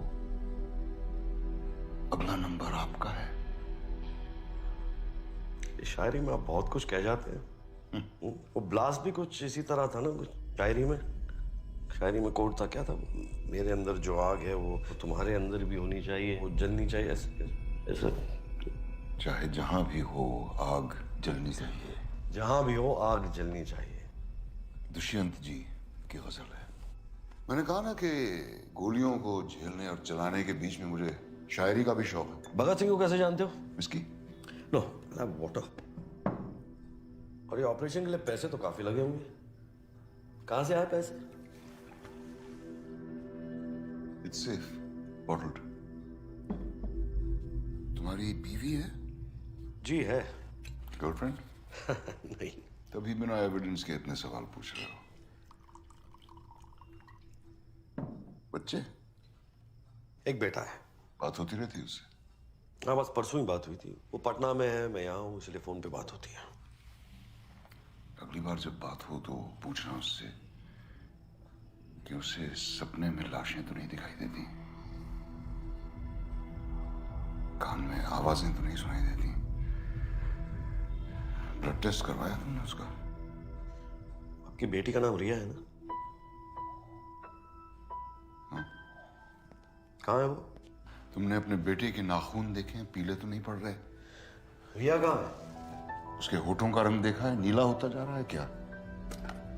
अगला नंबर आपका है। शायरी में आप बहुत कुछ कह जाते हैं। वो ब्लास्ट भी कुछ इसी तरह था ना, कुछ शायरी में कोड था, क्या था? मेरे अंदर जो आग है वो तुम्हारे अंदर भी होनी चाहिए, वो जलनी चाहिए, ऐसे। चाहे जहां भी हो आग जलनी चाहिए। जहां भी हो आग जलनी चाहिए। दुष्यंत जी की गजल है। मैंने कहा ना कि गोलियों को झेलने और चलाने के बीच में मुझे शायरी का भी शौक है। भगत सिंह को कैसे जानते हो? विस्की? No, water. और ये ऑपरेशन के लिए पैसे तो काफी लगे होंगे, कहां से आए पैसे? It's safe, bottled. तुम्हारी बीवी है? जी है। गर्लफ्रेंड? नहीं। तभी बिना एविडेंस के इतने सवाल पूछ रहे हो। बच्चे? एक बेटा है। बात होती रहती है उससे? हाँ, बस परसों ही बात हुई थी। वो पटना में है, मैं यहाँ हूँ, इसलिए फोन पे बात होती है। अगली बार जब बात हो तो पूछना उससे कि उसे सपने में लाशें तो नहीं दिखाई देती, कान में आवाजें तो नहीं सुनाई देती। ब्लड टेस्ट करवाया तुमने उसका? आपकी बेटी का नाम रिया है ना? हाँ। कहाँ है वो? तुमने अपने बेटे के नाखून देखे हैं? पीले तो नहीं पड़ रहे? रिया कहाँ है? उसके होठों का रंग देखा है? नीला होता जा रहा है क्या?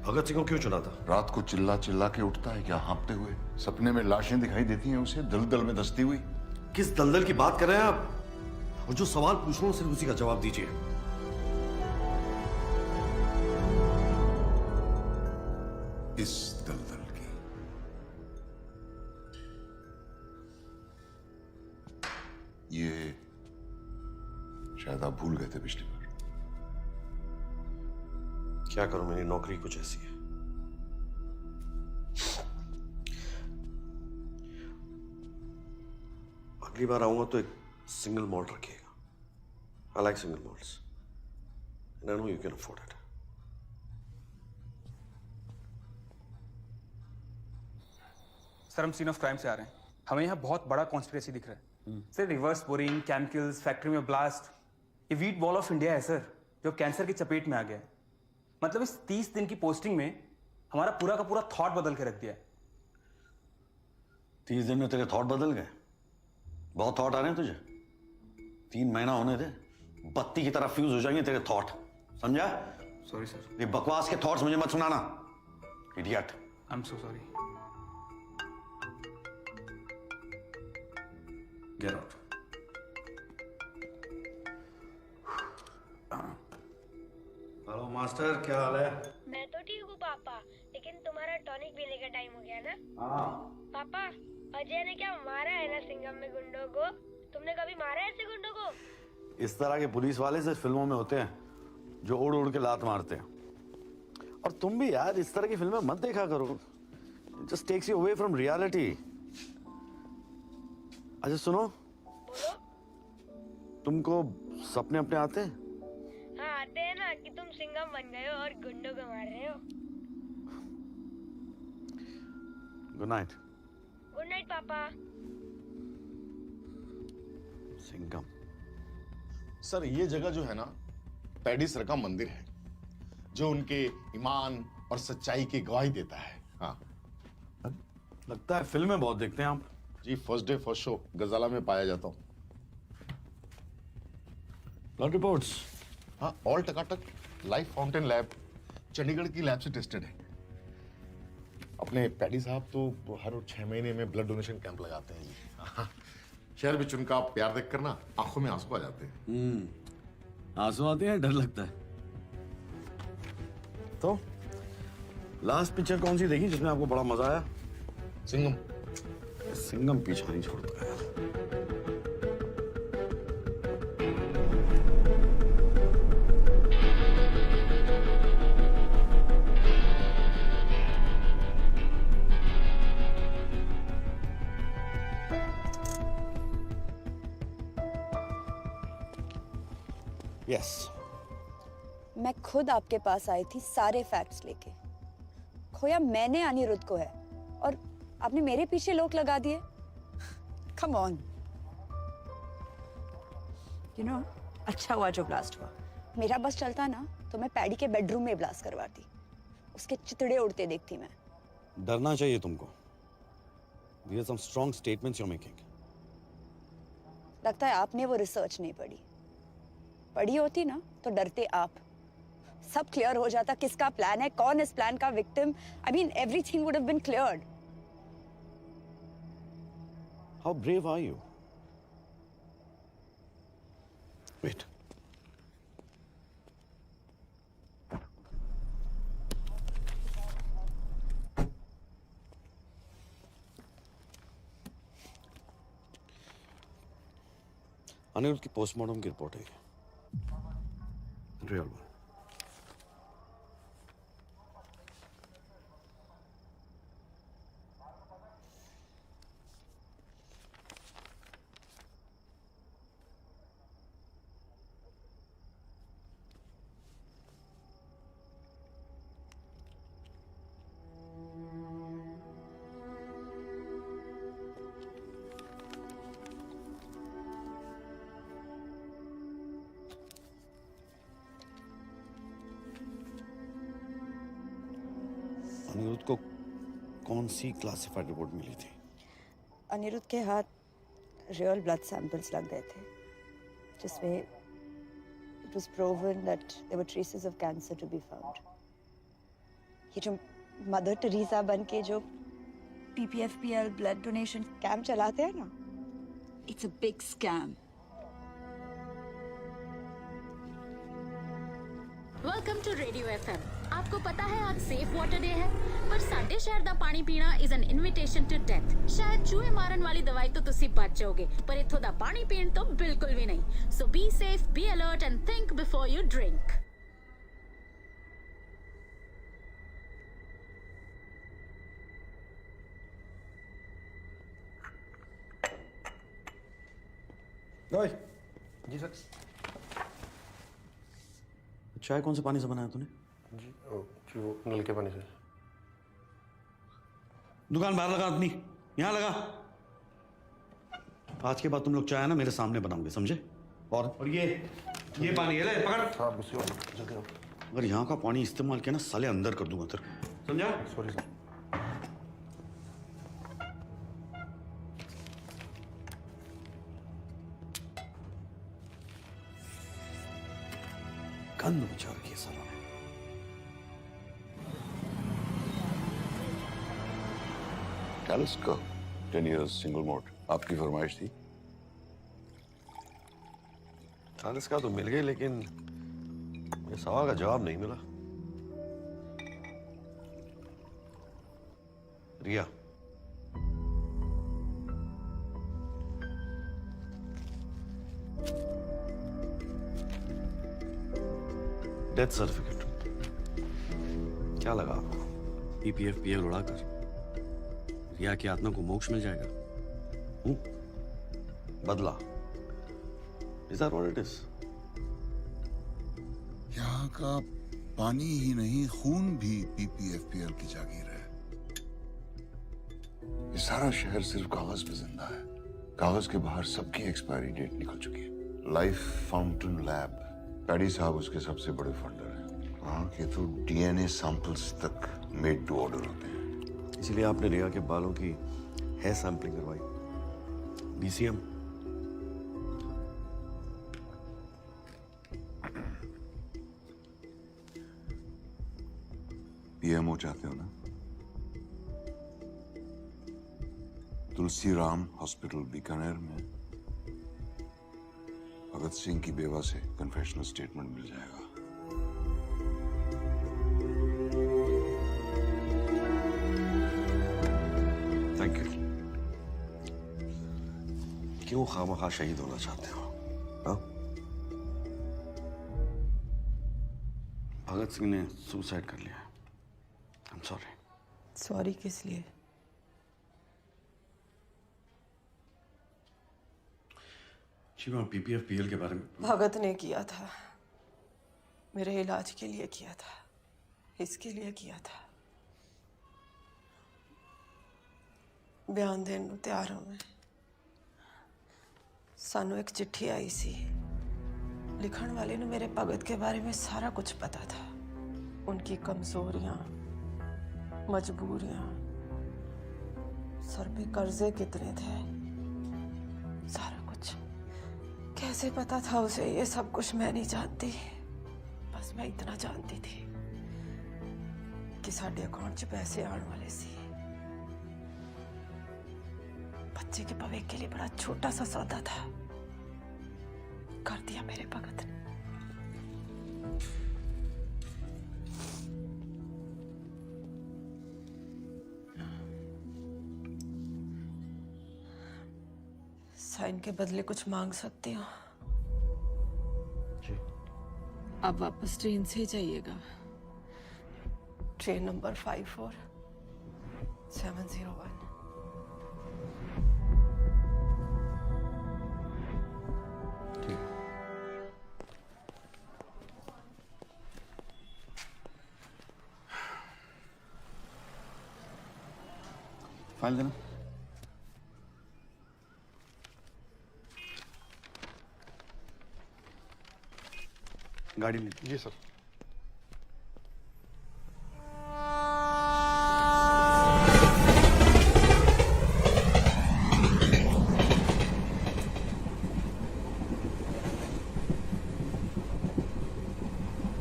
भगत सिंह को क्यों चुना था? रात को चिल्ला चिल्ला के उठता है क्या हाँपते हुए? सपने में लाशें दिखाई देती हैं उसे दलदल में धंसती हुई। किस दलदल की बात कर रहे हैं आप? और जो सवाल पूछ रहा हूं सिर्फ उसी का जवाब दीजिए। इस दलदल की। ये शायद आप भूल गए थे पिछली बार। क्या करूं, मेरी नौकरी कुछ ऐसी है। अगली बार आऊंगा तो एक सिंगल मॉल्ट रखिएगा। I like single malts and I know you can afford it. Sir, हम सीन ऑफ क्राइम से आ रहे हैं। हमें यहाँ बहुत बड़ा कॉन्स्पिरेसी दिख रहा है। Sir, reverse boring, chemicals, factory में ब्लास्ट, ये वीट बॉल ऑफ इंडिया है सर, जो कैंसर की चपेट में आ गया है। मतलब इस 30 दिन की पोस्टिंग में हमारा पूरा का पूरा थॉट बदल के रख दिया है। 30 दिन में तेरे थॉट बदल गए? बहुत थॉट आ रहे हैं तुझे। 3 महीना होने दे, बत्ती की तरह फ्यूज हो जाएंगे तेरे थॉट, समझा? Sorry sir. ये बकवास के थॉट्स मुझे मत सुनाना, idiot. I am so sorry. Get out. Hello master, क्या हाल है? मैं तो ठीक हूँ पापा, लेकिन तुम्हारा टॉनिक पीने का टाइम हो गया ना? हाँ। पापा, अजय ने क्या मारा है ना सिंघम में गुंडों को? तुमने कभी मारा है ऐसे गुंडों को? इस तरह के पुलिस वाले सिर्फ फिल्मों में होते हैं, जो उड़ उड़ के लात मारते हैं। और तुम भी यार इस तरह की फिल्में मत देखा करो, just takes you away from reality. अच्छा सुनो, तुमको सपने अपने आते हैं? हाँ आते हैं ना, कि तुम सिंघम बन गए हो और गुंडों को मार रहे हो। Good night. गुड नाइट पापा। सिंघम। सर, ये जगह जो है ना, पैडी सर का मंदिर है, जो उनके ईमान और सच्चाई की गवाही देता है। हाँ, लगता है फिल्में बहुत देखते हैं आप। जी, फर्स्ट डे फर्स्ट शो गजाला में पाया जाता हूँ। Blood reports? हाँ, ऑल टकाटक। लाइफ फाउंटेन लैब चंडीगढ़ की लैब से टेस्टेड है। अपने पैडी साहब तो हर 6 महीने में ब्लड डोनेशन कैंप लगाते हैं जी। हाँ, शहर में उनका प्यार देखकर ना आंखों में आंसू आ जाते हैं। आंसू आते हैं, डर लगता है। तो लास्ट पिक्चर कौन सी देखी जिसमें आपको बड़ा मजा आया? सिंघम। सिंघम पीछा नहीं छोड़ता यार। मैं खुद आपके पास आई थी सारे फैक्ट्स लेके, खोया मैंने अनिरुद्ध को है और आपने मेरे पीछे लोग लगा दिए। Come on. यू नो, अच्छा हुआ जो ब्लास्ट हुआ। मेरा बस चलता ना तो मैं पैडी के बेडरूम में ब्लास्ट करवाती, उसके चितड़े उड़ते देखती मैं। डरना चाहिए तुमको। These are some strong statements you're making. लगता है आपने वो रिसर्च नहीं पढ़ी। पढ़ी होती ना तो डरते आप। सब क्लियर हो जाता किसका प्लान है, कौन इस प्लान का victim. I mean, everything would have been cleared. How brave are you? Wait. Anirudh की पोस्टमार्टम की रिपोर्ट है रियल वन। अनिरुद्ध को कौन सी क्लासिफाइड रिपोर्ट मिली थी? अनिरुद्ध के हाथ रियल ब्लड सैंपल्स लग गए थे जिसमें it was proven that there were traces of cancer to be found. ये जो मदर टेरेसा बन के जो PPFPL ब्लड डोनेशन कैंप चलाते हैं ना, it's a big scam. Welcome to radio FM। आपको पता है आज सेफ वाटर डे है, पर साडे शहर दा पानी पीना is an invitation to death. शायद चूहे मारन वाली दवाई तो तुसी बच जाओगे, पर इथों दा पानी पीण तो बिल्कुल भी नहीं। So be safe, be alert and think before you drink. ओए, जी सर। चाय कौन से पानी से बनाया तूने? जी वो नल के पानी से। दुकान बाहर लगा आदमी, यहाँ लगा। आज के बाद तुम लोग चाय ना मेरे सामने बनाओगे, समझे? और ये पानी है, ले पकड़। अगर यहाँ का पानी इस्तेमाल किया ना साले अंदर कर दूंगा तेरे, समझा? Sorry sir. गंद मचा रखी है सालों ने। कैलिस का 10 years सिंगल मोड आपकी फरमाइश थी? कैलिस का तो मिल गई, लेकिन ये सवाल का जवाब नहीं मिला। रिया, डेथ सर्टिफिकेट क्या लगा आपको? PPFPL उड़ाकर रिया की आत्मा को मोक्ष मिल जाएगा? बदला, is that what it is? यहाँ का पानी ही नहीं, खून भी PPFPL की जागीर है। ये सारा शहर सिर्फ कागज पे जिंदा है। कागज के बाहर सबकी एक्सपायरी डेट निकल चुकी है। लाइफ फाउंटेन लैब, पैडी साहब उसके सबसे बड़े फंडर हैं। वहाँ के तो DNA सैंपल्स तक मेड टू ऑर्डर होते हैं। इसलिए आपने रिया के बालों की हेयर सैंपलिंग करवाई? BCM? PMO चाहते हो ना? तुलसी राम हॉस्पिटल बीकानेर में भगत सिंह की बेवा से कन्फेशनल स्टेटमेंट मिल जाएगा। Thank you. क्यों खामखा शहीद होना चाहते हो? हाँ? भगत सिंह ने सुसाइड कर लिया। I'm sorry। सॉरी किस लिए? शिवा, PPFPL के बारे में भगत ने किया था, मेरे इलाज के लिए किया था, इसके लिए किया था। ਬਿਆਨ ਦੇਣ ਨੂੰ ਤਿਆਰ ਹਾਂ ਮੈਂ। ਸਾਨੂੰ ਇੱਕ चिट्ठी आई सी। लिखण वाले ने मेरे भगत के बारे में सारा कुछ पता था, उनकी कमजोरियां, मजबूरियां, सर पे कर्जे कितने थे, सारा कुछ। कैसे पता था उसे ये सब कुछ मैं नहीं जानती। बस मैं इतना जानती थी कि साडे अकाउंट च पैसे आने वाले सी। बच्चे के भविष्य के लिए बड़ा छोटा सा सौदा था, कर दिया मेरे भगत ने। साइन के बदले कुछ मांग सकती हो? आप वापस ट्रेन से ही जाइएगा, ट्रेन नंबर 54701। फाइल देना। गाड़ी लीजिए। जी सर।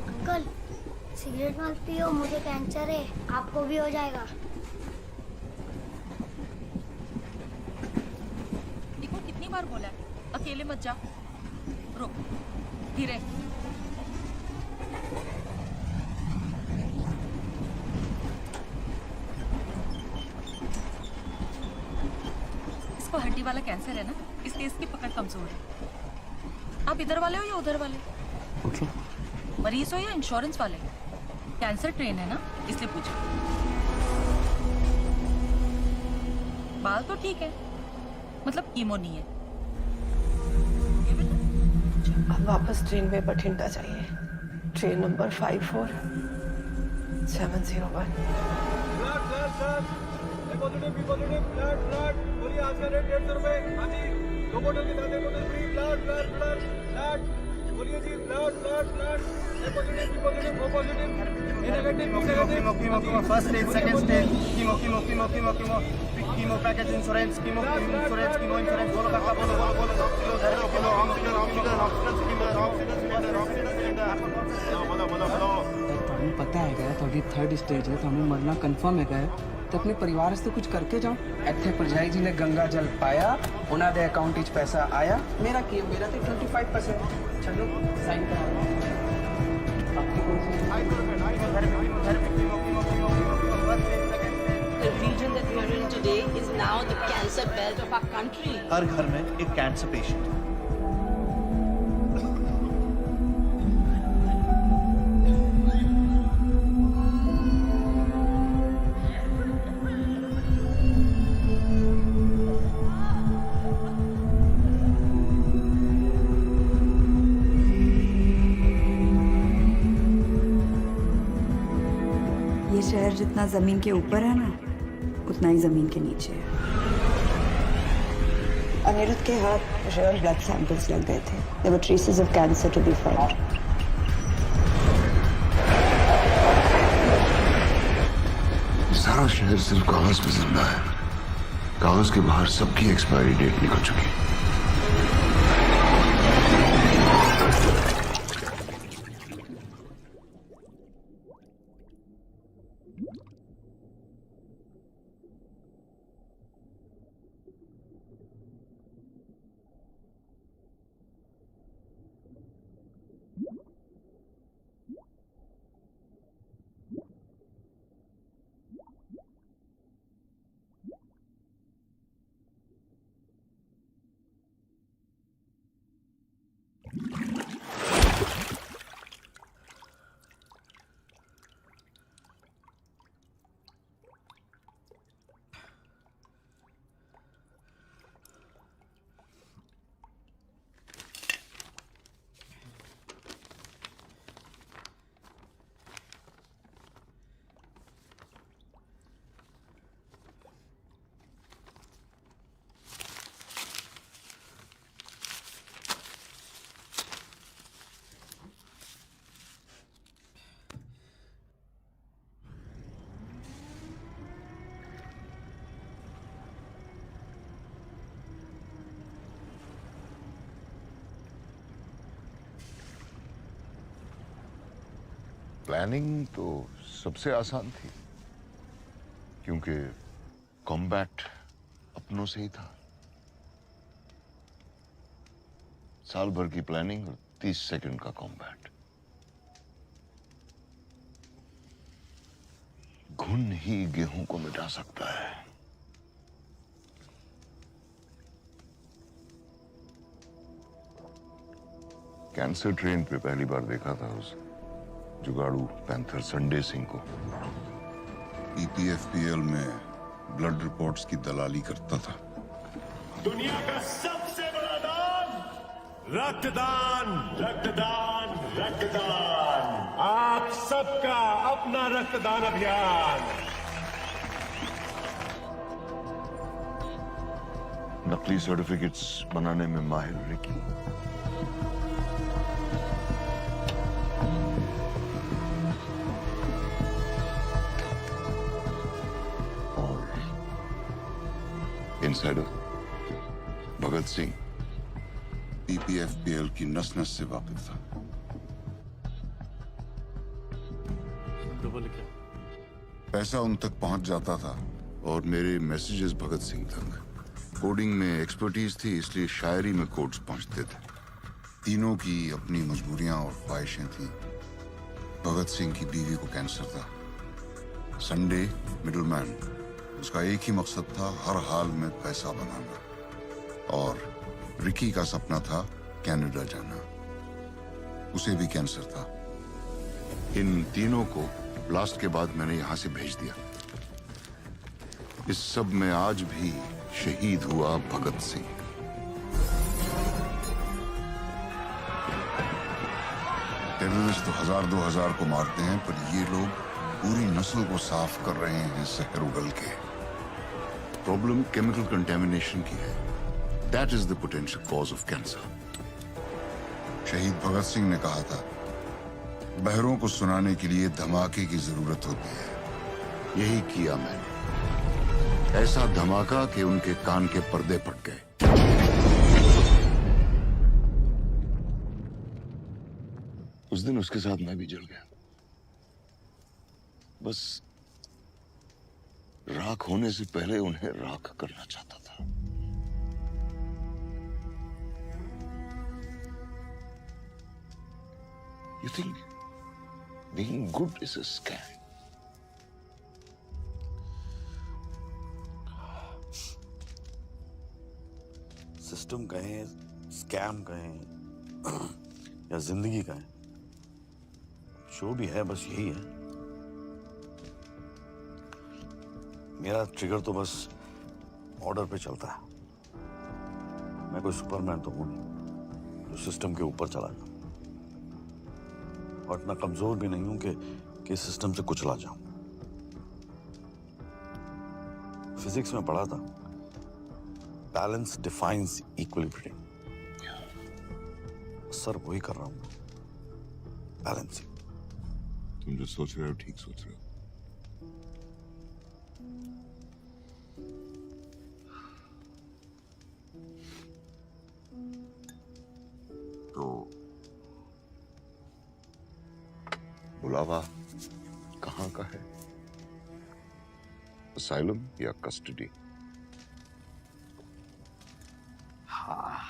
अंकल सिगरेट मत पियो, मुझे कैंसर है, आपको भी हो जाएगा। बार बोला है अकेले मत जा, रुक, धीरे। इसको हड्डी वाला कैंसर है ना, इसलिए इसकी पकड़ कमजोर है। आप इधर वाले हो या उधर वाले? मरीज हो या इंश्योरेंस वाले? कैंसर ट्रेन है ना, इसलिए पूछो। बाल तो ठीक है, मतलब कीमो नहीं है। अब वापस ट्रेन में बठिंडा जाइए, ट्रेन नंबर 54701। बोलिए आज का रेट 150 रुपए। हाँ जी, 2 बोतल के साथ 1 बोतल फ्री। Blood blood blood blood. बोलिए जी, blood blood blood. A positive, B positive, O positive, A negative, B negative. First stage, second stage, chemo chemo chemo chemo chemo chemo package insurance, chemo insurance, chemo insurance. बोलो काका, बोलो बोलो बोलो। Chemo oxygen oxygen oxygen cylinder, oxygen cylinder, oxygen cylinder. बोलो बोलो बोलो। ਤੁਹਾਨੂੰ ਪਤਾ ਹੈਗਾ ਤੁਹਾਡੀ 3rd ਸਟੇਜ ਹੈ, ਤੁਹਾਨੂੰ ਮਰਨਾ ਕਨਫਰਮ ਹੈਗਾ ਤੇ ਆਪਣੇ ਪਰਿਵਾਰ ਵਾਸਤੇ ਕੁਝ ਕਰਕੇ ਜਾਓ। ਇੱਥੇ ਪਰਜਾਈ ਜੀ ਨੇ ਗੰਗਾ ਜਲ ਪਾਇਆ, ਉਹਨਾਂ ਦੇ ਅਕਾਊਂਟ ਵਿੱਚ ਪੈਸਾ ਆਇਆ। ਮੇਰਾ ਕੀ ਹੈ? ਮੇਰਾ ਤੇ 25%। ਚਲੋ ਸਾਈਨ ਕਰਾ ਲਓ। The region that we are in today is now the cancer belt of our country. हर घर में एक कैंसर पेशेंट। ये शहर जितना जमीन के ऊपर है ना, उतना ही जमीन के नीचे है। अनिरुद्ध के हाथ रियल ब्लड सैंपल्स लग गए थे। There were traces of cancer to be found. सारा शहर सिर्फ कागज पे जिंदा है, कागज के बाहर सबकी एक्सपायरी डेट निकल चुकी है। प्लानिंग तो सबसे आसान थी, क्योंकि कॉम्बैट अपनों से ही था। साल भर की प्लानिंग और 30 सेकंड का कॉम्बैट। घुन ही गेहूं को मिटा सकता है। कैंसर ट्रेन पे पहली बार देखा था उस जुगाड़ू पैंथर संडे सिंह को। PPFPL में ब्लड रिपोर्ट्स की दलाली करता था। दुनिया का सबसे बड़ा दान, रक्तदान, रक्तदान, रक्तदान। आप सबका अपना रक्तदान अभियान। नकली सर्टिफिकेट्स बनाने में माहिर Ricky. Insider Bhagat Singh PPFPL की नस नस से वाकिफ था। पैसा उन तक पहुंच जाता था और मेरे मैसेजेस भगत सिंह तक। कोडिंग में एक्सपर्टीज थी, इसलिए शायरी में कोड्स पहुंचते थे। तीनों की अपनी मजबूरियां और ख्वाहिशें थीं। भगत सिंह की बीवी को कैंसर था। संडे मिडलमैन, उसका एक ही मकसद था, हर हाल में पैसा बनाना। और रिकी का सपना था कनाडा जाना, उसे भी कैंसर था। इन तीनों को ब्लास्ट के बाद मैंने यहां से भेज दिया। इस सब में आज भी शहीद हुआ भगत सिंह। टेररिस्ट तो 1000-2000 को मारते हैं, पर ये लोग पूरी नस्ल को साफ कर रहे हैं जहर उगल के। प्रॉब्लम केमिकल कंटेमिनेशन की है। That is the potential cause of cancer. शहीद भगत सिंह ने कहा था, बहरों को सुनाने के लिए धमाके की जरूरत होती है। यही किया मैंने। ऐसा धमाका कि उनके कान के पर्दे फट गए। उस दिन उसके साथ मैं भी जल गया। बस राख होने से पहले उन्हें राख करना चाहता था। You think being good is a scam? System कहें, स्कैम कहें या जिंदगी कहें, जो भी है बस यही है। मेरा ट्रिगर तो बस ऑर्डर पे चलता है। मैं कोई सुपरमैन तो हूं नहीं जो सिस्टम के ऊपर चला जाऊं, और इतना कमजोर भी नहीं हूं कि सिस्टम से कुचला जाऊं। फिजिक्स में पढ़ा था, बैलेंस डिफाइंस इक्विलिब्रियम। सर वही कर रहा हूं, बैलेंसिंग। तुम जो सोच रहे हो ठीक सोच रहे हो। तो बुलावा कहाँ का है? असाइलम या कस्टडी? हाँ,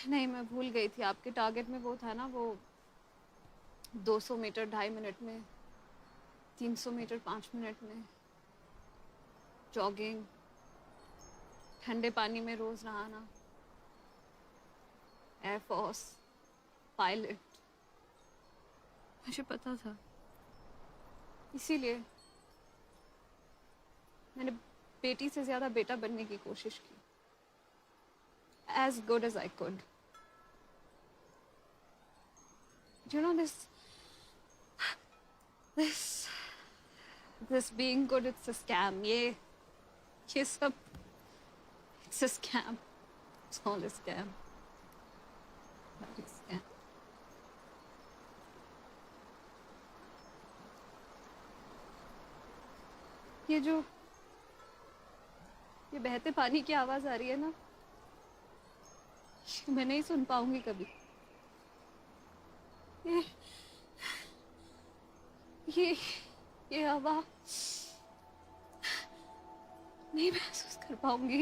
नहीं, मैं भूल गई थी। आपके टारगेट में वो था ना, वो 200 मीटर 2.5 मिनट में, 300 मीटर 5 मिनट में, जॉगिंग, ठंडे पानी में रोज नहाना, एयरफोर्स, पायलट। मुझे पता था, इसीलिए मैंने बेटी से ज्यादा बेटा बनने की कोशिश की, as good as I could. You know, this This being good, it's a scam. ये सब, it's a scam. It's all a scam. Bloody scam. ये बहते पानी की आवाज आ रही है ना, मैं नहीं सुन पाऊंगी कभी. ये हवा नहीं महसूस कर पाऊंगी.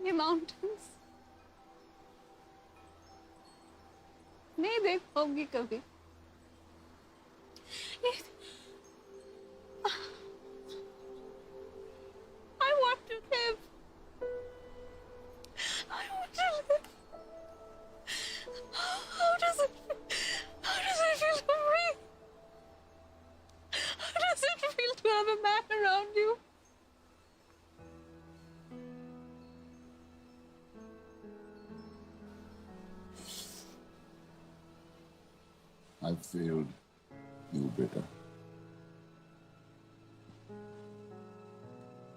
ये माउंटेन्स नहीं देख पाऊंगी कभी. I want to live. I want to live. How does it feel to breathe? How does it feel to have a man around you? I failed you, beta.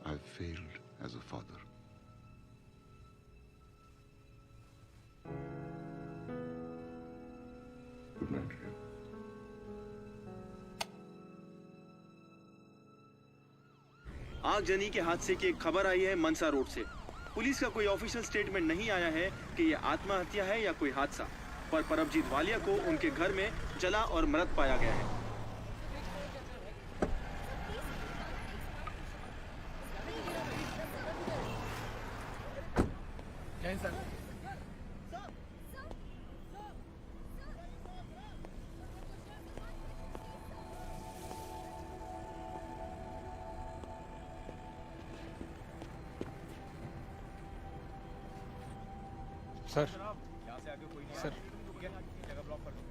I failed as a father. Good night, Ria. आगजनी के हादसे की एक खबर आई है मनसा road से. Police का कोई ऑफिशियल स्टेटमेंट नहीं आया है कि ये आत्महत्या है या कोई हादसा, पर परमजीत वालिया को उनके घर में जला और मृत पाया गया है. सर, सर, जगह ब्लॉक कर दो,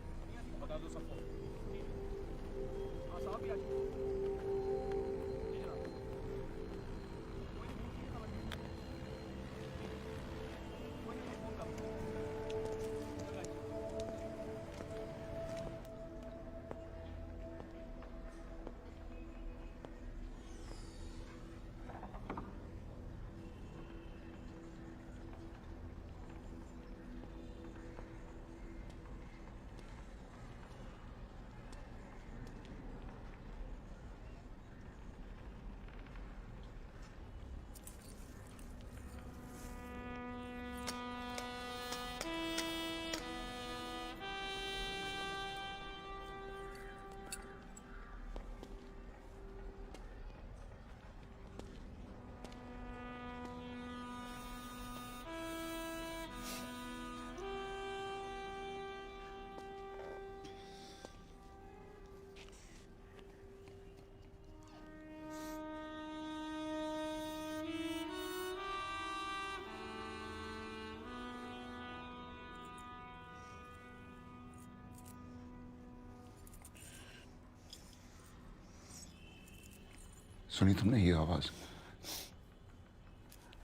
बता दो सबको. हाँ साहब, सुनी तुमने ये आवाज?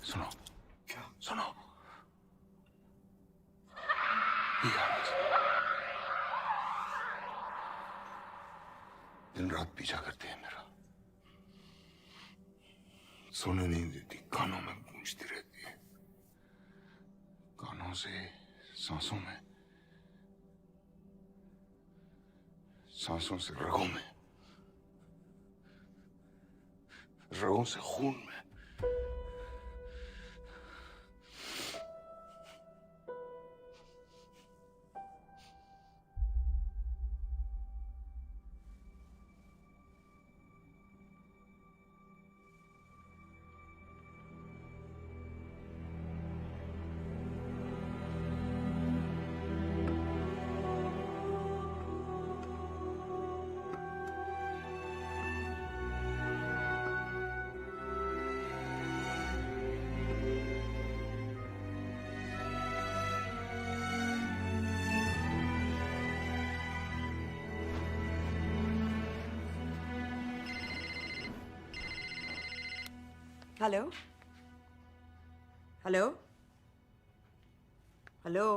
सुनो. क्या? सुनो. ये आवाज दिन रात पीछा करती है मेरा. सोने नहीं देती, कानों में गूंजती रहती है. कानों से सांसों में, सांसों से रगों में, रगों से खून में. Hello hello hello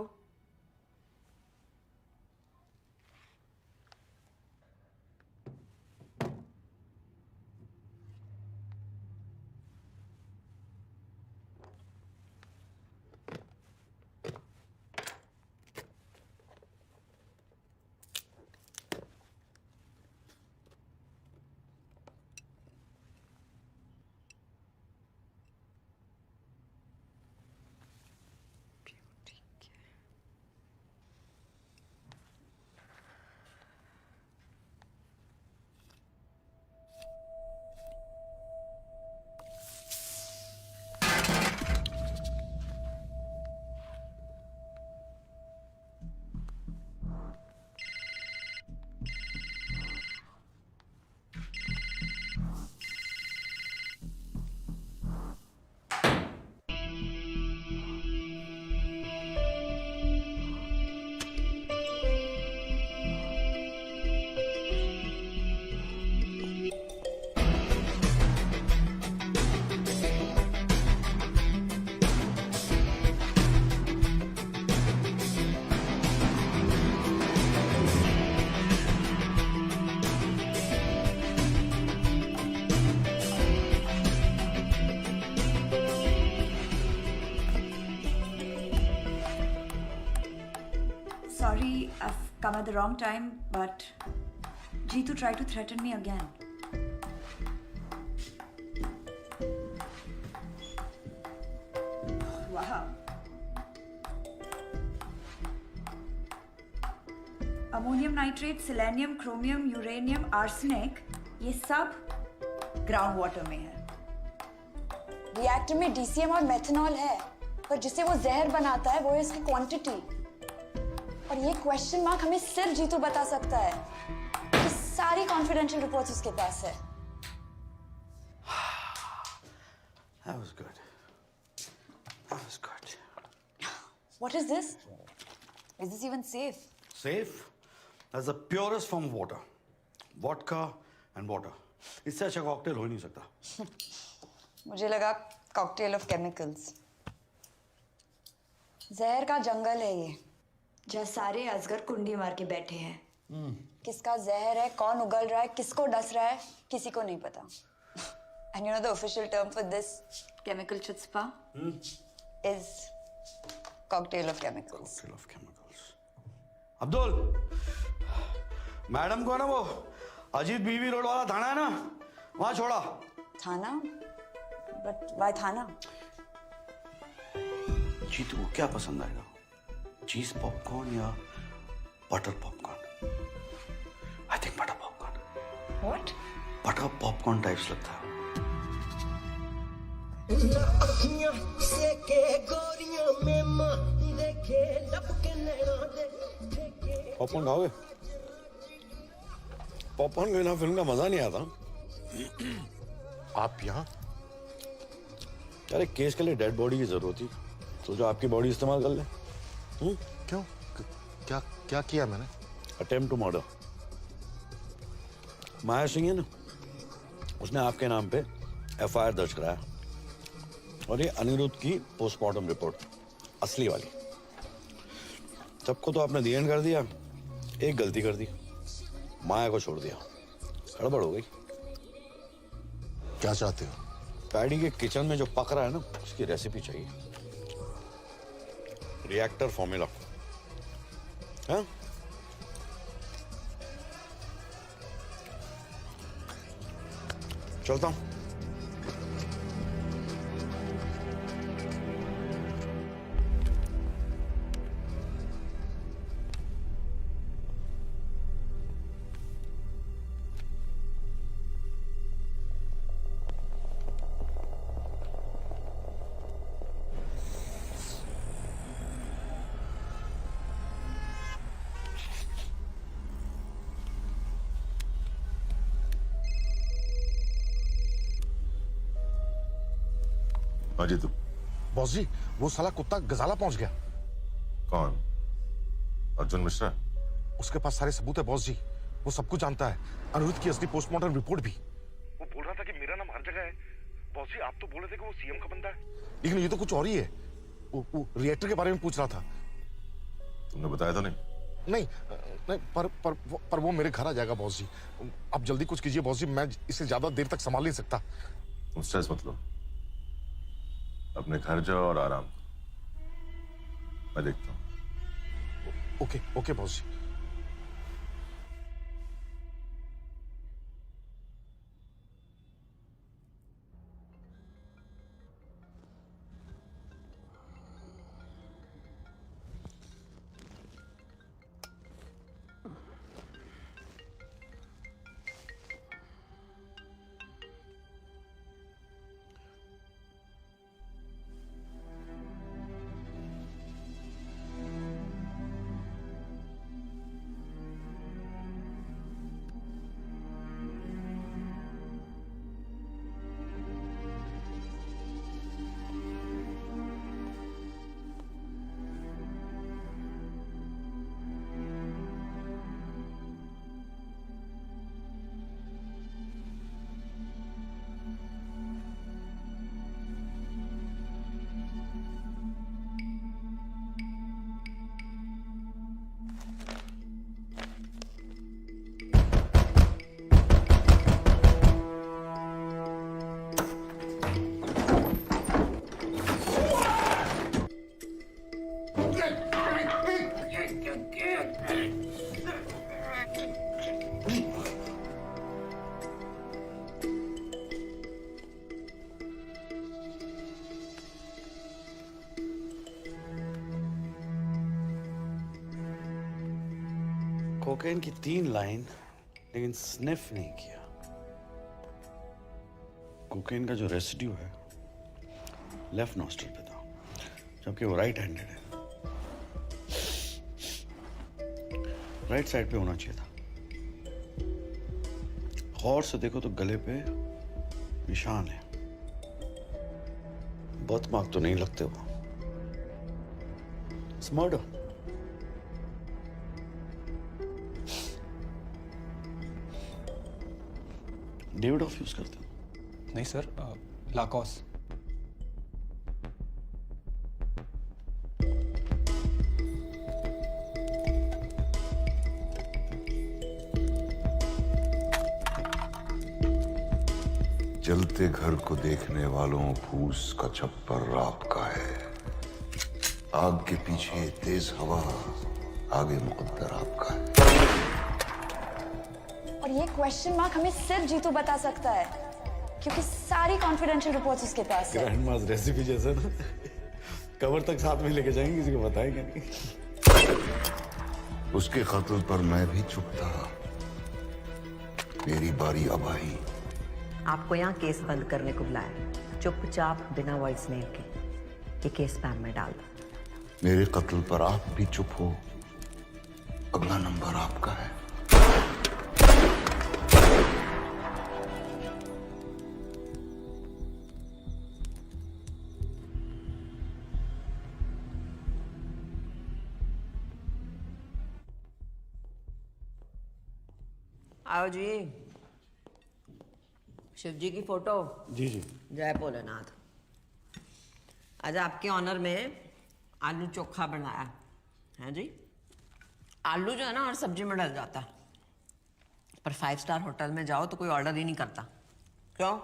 come at the wrong time, but Jeetu tried to threaten me again. Wow. Ammonium nitrate, selenium, chromium, uranium, arsenic, ये सब ग्राउंड वाटर में है. रिएक्टर में डीसीएम और मेथनॉल है, पर जिसे वो जहर बनाता है वो है इसकी क्वांटिटी. और ये क्वेश्चन मार्क हमें सिर्फ जीतू बता सकता है कि सारी कॉन्फिडेंशियल रिपोर्ट्स उसके पास है. That was good. That was good. What is this? Is this even safe? Safe? That's the purest form of water. Vodka and water. इससे अच्छा कॉकटेल हो ही नहीं सकता. मुझे लगा कॉकटेल ऑफ केमिकल्स. जहर का जंगल है ये, जहाँ सारे अजगर कुंडी मार के बैठे हैं. किसका जहर है, कौन उगल रहा है, किसको डस रहा है, किसी को नहीं पता. And you know the official term for this chemical chutzpah is cocktail of chemicals. Cocktail of chemicals. Abdul, madam को है ना वो अजीत बीवी रोड वाला थाना है ना, वहां छोड़ा. थाना? But why थाना? जीतू को क्या पसंद आएगा? चीज पॉपकॉर्न या butter popcorn? I think butter popcorn. What? Butter popcorn types लगता है. पॉपकॉर्न खाओगे? पॉपकॉर्न के बिना फिल्म का मजा नहीं आता. आप यहाँ? यार एक केस के लिए डेड बॉडी की जरूरत थी, तो जो आपकी बॉडी इस्तेमाल कर ले. क्यों? क्या क्या किया मैंने? Attempt to murder. Maya Singh है ना, उसने आपके नाम पे एफआईआर दर्ज कराया, और ये अनिरुद्ध की पोस्टमार्टम रिपोर्ट असली वाली. सबको तो आपने दी एंड कर दिया, एक गलती कर दी, माया को छोड़ दिया. गड़बड़ हो गई. क्या चाहते हो? पैडी के किचन में जो पक रहा है ना, उसकी रेसिपी चाहिए. Reactor formula. हाँ? चलता हूं. अजय तू. बॉस जी, वो साला कुत्ता गजाला पहुंच गया. कौन? अर्जुन मिश्रा? उसके पास सारे सबूत है बॉस जी. वो सब कुछ जानता है, अनिरुद्ध की असली पोस्टमार्टम रिपोर्ट भी. वो बोल रहा था कि मेरा नाम हर जगह है. बॉस जी, आप तो बोल रहे थे कि वो सीएम का बंदा है. लेकिन ये तो कुछ और ही है. वो रिएक्टर के बारे में पूछ रहा था. तुमने बताया तो नहीं? नहीं, पर वो मेरे घर आ जाएगा बॉस जी. आप जल्दी कुछ कीजिए बॉस जी, मैं इसे ज्यादा देर तक संभाल नहीं सकता. तुम स्ट्रेस मत लो, अपने घर जाओ और आराम करो. मैं देखता हूं. ओके बॉस जी. कोकेन की 3 लाइन लेकिन स्निफ नहीं किया। कोकेन का जो रेसिड्यू है लेफ्ट नॉस्ट्रल पे था, जबकि वो राइट हैंडेड है। राइट साइड पे होना चाहिए था। गौर से देखो तो गले पे निशान है, बर्थ मार्क तो नहीं लगते वो। It's murder. David of use करते हो? नहीं सर, लाकॉस। जलते घर को देखने वालों फूस का छप्पर आपका है। आग के पीछे तेज हवा, आगे मुकद्दर आपका है। और ये क्वेश्चन मार्क हमें सिर्फ जीतू बता सकता है, क्योंकि सारी कॉन्फिडेंशियल रिपोर्ट्स उसके पास है। ग्रैंड मास रेसिपी जैसा ना, कवर तक साथ में लेके जाएंगे, किसी को बताएंगे नहीं। उसके कत्ल पर मैं भी चुप था। मेरी बारी अब आई। आपको यहाँ केस बंद करने को बुलाया, चुपचाप बिना वॉइस मेल के ये केस स्पैम में डाल दो। मेरे कत्ल पर आप भी चुप हो, अगला नंबर आपका है। आओ जी। शिव जी की फोटो। जी जी। जय भोलेनाथ। आज आपके ऑनर में आलू चोखा बनाया है जी। आलू जो है ना हर सब्जी में डल जाता है, पर 5 स्टार होटल में जाओ तो कोई ऑर्डर ही नहीं करता। क्यों?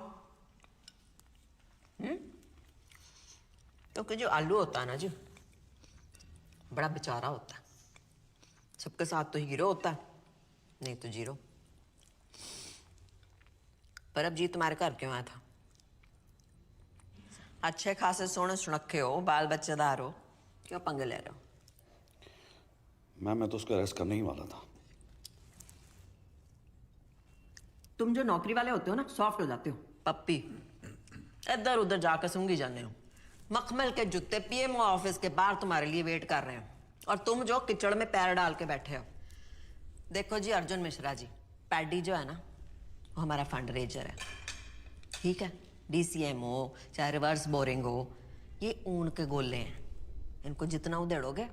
क्योंकि जो आलू होता है ना जी, बड़ा बेचारा होता है। सबके साथ तो हीरो होता है, नहीं तो जीरो। पर अब जी तुम्हारे घर क्यों आया था? अच्छे खासे सोने सुनखे हो, बाल बच्चेदार हो, क्यों पंगे ले रहे हो? मैं तो उसको अरेस्ट करने ही वाला था। तुम जो नौकरी वाले होते हो ना, सॉफ्ट हो जाते हो, पप्पी। इधर उधर जाकर सूंघी जाने हो। मखमल के जूते पीएमओ ऑफिस के बाहर तुम्हारे लिए वेट कर रहे हो, और तुम जो कीचड़ में पैर डाल के बैठे हो। देखो जी अर्जुन मिश्रा जी, पैडी जो है ना, वो हमारा फंड रेजर है, ठीक है? DCM हो चाहे रिवर्स बोरिंग हो, ये ऊन के गोले हैं। इनको जितना उधेड़ोगे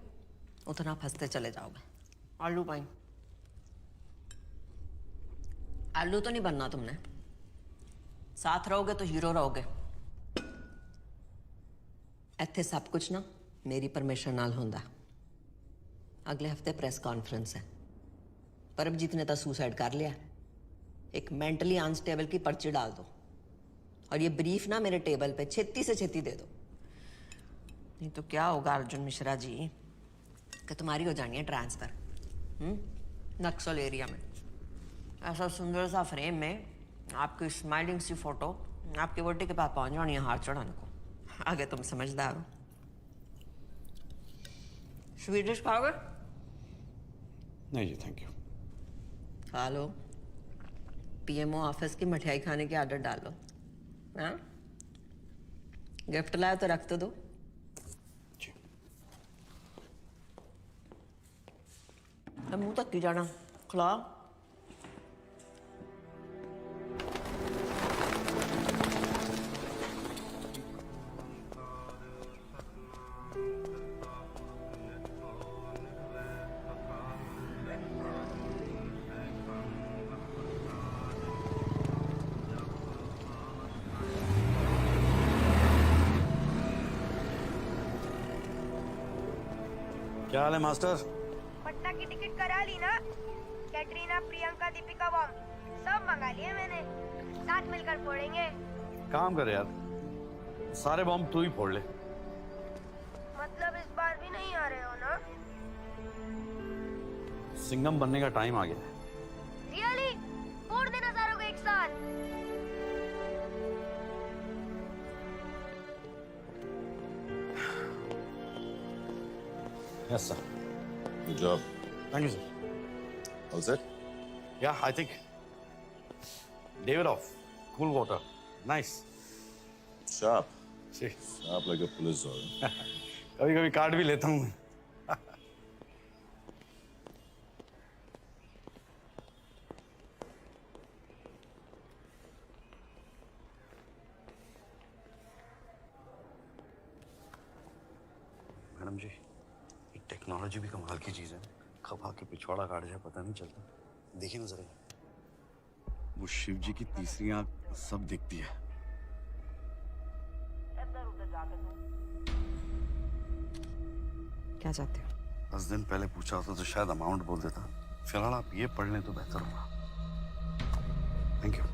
उतना फंसते चले जाओगे। आलू पाई। आलू तो नहीं बनना तुमने, साथ रहोगे तो हीरो रहोगे। इत्थे सब कुछ ना मेरी परमिशन नाल होंदा। अगले हफ्ते प्रेस कॉन्फ्रेंस है। परमजीत ने तो सुसाइड कर लिया। एक मेंटली अनस्टेबल की पर्ची डाल दो, और ये ब्रीफ ना मेरे टेबल पे छेती से छेती दे दो। नहीं तो क्या होगा अर्जुन मिश्रा जी, कि तुम्हारी हो जानी है ट्रांसफर नक्सल एरिया में। ऐसा सुंदर सा फ्रेम में आपकी स्माइलिंग सी फोटो आपकी वोटी के पास पहुंच जानी है हाथ चढ़ाने को। आगे तुम समझदार हो। स्वीट खाओगे? नहीं जी थैंक यू। खा लो। पीएमओ ऑफिस की मठियाई खाने की आदत डाल लो। हाँ? गिफ्ट लाया तो रख तो दो। अब मुंह तक की जाना, खिला। क्या हाल है मास्टर? पटना की टिकट करा ली ना? कैटरीना, प्रियंका, दीपिका बॉम्ब सब मंगा लिए मैंने। साथ मिलकर फोड़ेंगे। काम कर यार, सारे बॉम्ब तू ही फोड़ ले। मतलब इस बार भी नहीं आ रहे हो ना? सिंघम बनने का टाइम आ गया है। रियली? फोड़ देना सारों को एक साथ। Yes sir. Good job. Thank you sir. All set? Yeah, I think. Davidoff, cool water. Nice. Sharp. See. Sharp like a police officer. कभी-कभी काट भी लेता हूँ मैं. मैडम जी, ये टेक्नोलॉजी भी कमाल की चीज है. कब आके पिछवाड़ा काट जाए पता नहीं चलता. देखिए ना जरा. वो शिव जी की तीसरी आंख सब दिखती है. क्या चाहते हो? 10 दिन पहले पूछा होता तो शायद अमाउंट बोल देता. फिलहाल आप ये पढ़ लें तो बेहतर होगा. Thank you.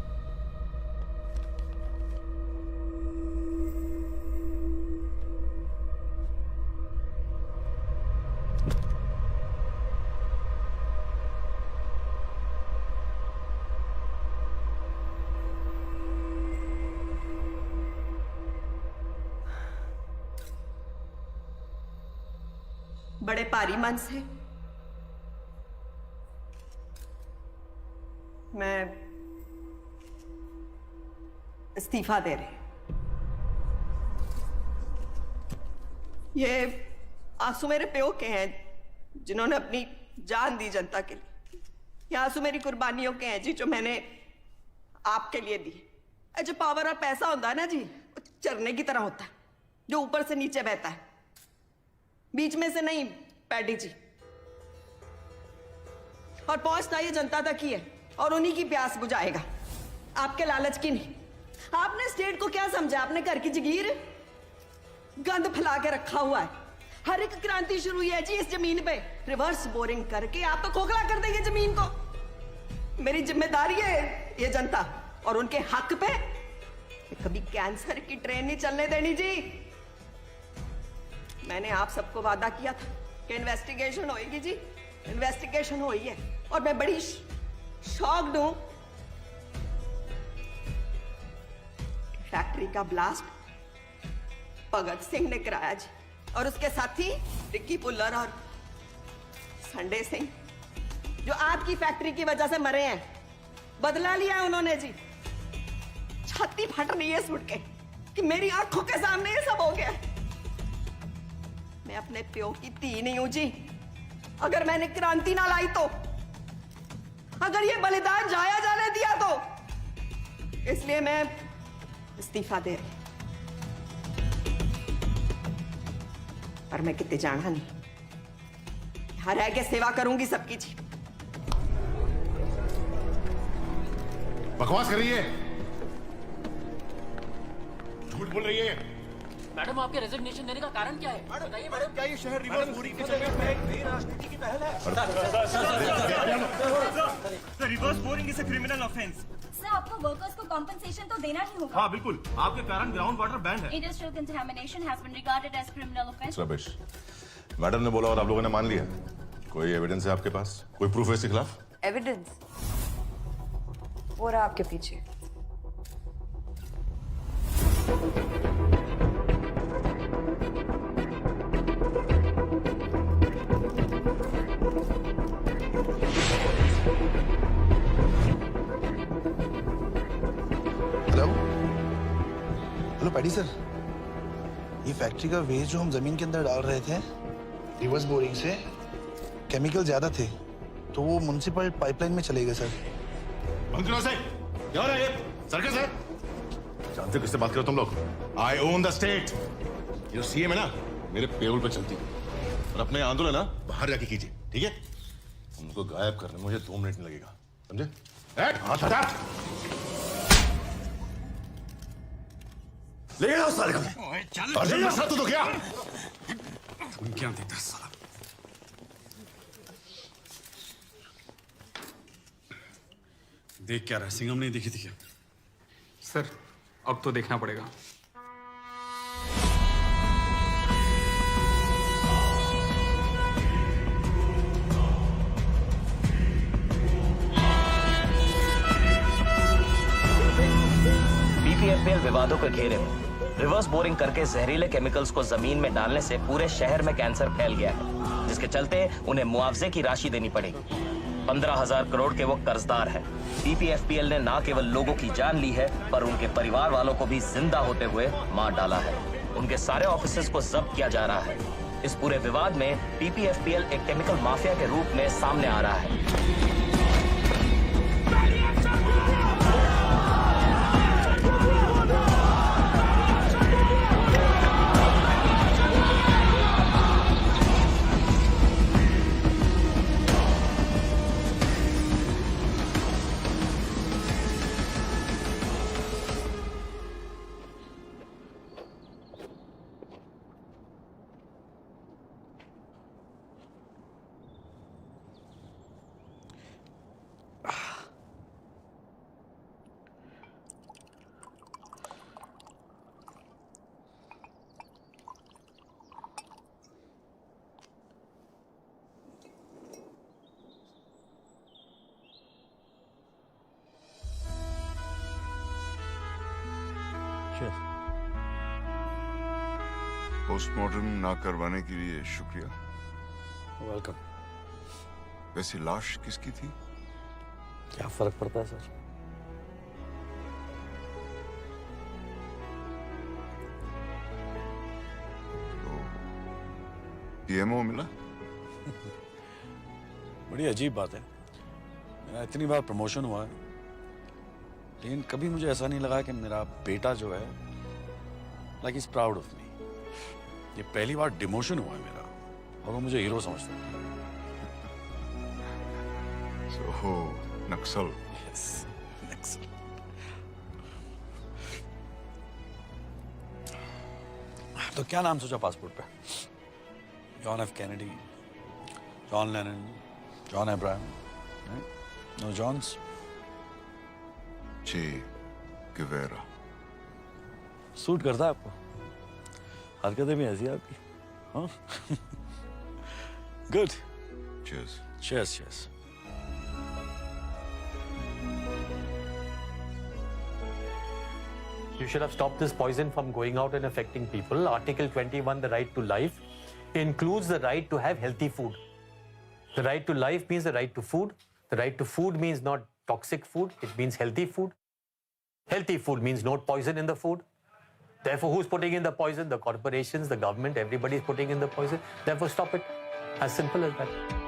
बड़े भारी मन से मैं इस्तीफा दे रही. ये आंसू मेरे प्यो के हैं जिन्होंने अपनी जान दी जनता के लिए. ये आंसू मेरी कुर्बानियों के हैं जी जो मैंने आपके लिए दी. जो पावर और पैसा होता है ना जी, वो चरने की तरह होता है जो ऊपर से नीचे बहता है, बीच में से नहीं. पैडी जी, और पहुंचता ये जनता तक ही है और उन्हीं की प्यास बुझाएगा, आपके लालच की नहीं. आपने स्टेट को क्या समझा? आपने घर की जगीर गंद फैला के रखा हुआ है. हर एक क्रांति शुरू हुई है जी इस जमीन पे. रिवर्स बोरिंग करके आप तो खोखला कर देंगे जमीन को. मेरी जिम्मेदारी है ये जनता और उनके हक पे कभी कैंसर की ट्रेन नहीं चलने देनी जी. मैंने आप सबको वादा किया था कि इन्वेस्टिगेशन होएगी जी. इन्वेस्टिगेशन हुई है और मैं बड़ी शॉक्ड हूं. फैक्ट्री का ब्लास्ट भगत सिंह ने कराया जी, और उसके साथी रिक्की पुल्लर और संडे सिंह जो आपकी फैक्ट्री की वजह से मरे हैं. बदला लिया उन्होंने जी. छाती फट रही है सुन के कि मेरी आंखों के सामने ये सब हो गया. मैं अपने प्यो की धी नहीं हूं जी. अगर मैंने क्रांति ना लाई तो, अगर ये बलिदान जाया जाने दिया तो, इसलिए मैं इस्तीफा दे रही. पर मैं कितने जाना नहीं, यहां रह के सेवा करूंगी सबकी जी. बकवास कर रही है, झूठ बोल रही है. मैडम, आपके रेजिग्नेशन देने का कारण क्या है? बताइए मैडम. क्या ये शहर रिवर्स बोरिंग के चक्कर में एक नई राजनीति की पहल है? Reverse boring is a criminal offence. Sir, आपको वर्कर्स को कॉम्पेंसेशन तो देना ही होगा. हाँ बिल्कुल, आपके कारण ग्राउंड वाटर बैंड है. Industrial contamination has been regarded as criminal offence. Rubbish. Madam ने बोला और आप लोगों ने मान लिया. कोई एविडेंस है आपके पास? कोई प्रूफ है इसके खिलाफ? एविडेंस वो रहा आपके पीछे. हेलो पैडी सर, ये फैक्ट्री का वेस्ट जो हम जमीन के अंदर डाल रहे थे रिवर्स बोरिंग से, केमिकल ज्यादा थे तो वो म्युनिसिपल पाइपलाइन में चले गए सर. बंद करो से. क्या हो रहा है ये? सर्कस है? जानते हो किससे बात करो तुम लोग? आई ओन द स्टेट. ये सीएम है ना, मेरे पेरोल पे चलती है. और अपने आंदोलन ना बाहर जाके कीजिए, ठीक है? उनको गायब करने मुझे 2 मिनट नहीं लगेगा, समझे? हाथ हटा. ले आओ साले को. अर्जुन मसला तो क्या? तुम क्या देता है साला? देख क्या रहा? सिंघम नहीं दिखी थी क्या? सर, अब तो देखना पड़ेगा. बीपीएमपीएल विवादों के घेरे में रिवर्स बोरिंग करके जहरीले केमिकल्स को जमीन में डालने से पूरे शहर में कैंसर फैल गया है, जिसके चलते उन्हें मुआवजे की राशि देनी पड़ेगी. 15,000 करोड़ के वो कर्जदार है। पीपीएफपीएल ने ना केवल लोगों की जान ली है, पर उनके परिवार वालों को भी जिंदा होते हुए मार डाला है। उनके सारे ऑफिसेज को जब्त किया जा रहा है। इस पूरे विवाद में पीपीएफपीएल एक केमिकल माफिया के रूप में सामने आ रहा है। पोस्टमार्टम ना करवाने के लिए शुक्रिया। वेलकम। वैसे लाश किसकी थी? क्या फर्क पड़ता है सर? पीएमओ मिला? बड़ी अजीब बात है, मेरा इतनी बार प्रमोशन हुआ है, लेकिन कभी मुझे ऐसा नहीं लगा कि मेरा बेटा जो है like is proud of me. ये पहली बार डिमोशन हुआ है मेरा और वो मुझे हीरो समझता है। So, नक्सल। Yes, नक्सल। तो क्या नाम सोचा पासपोर्ट पे? John F Kennedy, John Lennon, John Abraham, no Johns? Che Guevara. Suit करता है आपको? हरकतें भी ऐसी आपकी, हाँ? Good. Cheers. Cheers, cheers. You should have stopped this poison from going out and affecting people. Article 21, the right to life, includes the right to have healthy food. The right to life means the right to food. The right to food means not toxic food. It means healthy food. Healthy food means no poison in the food. Therefore, who's putting in the poison? The corporations, the government, everybody is putting in the poison. Therefore, stop it. As simple as that.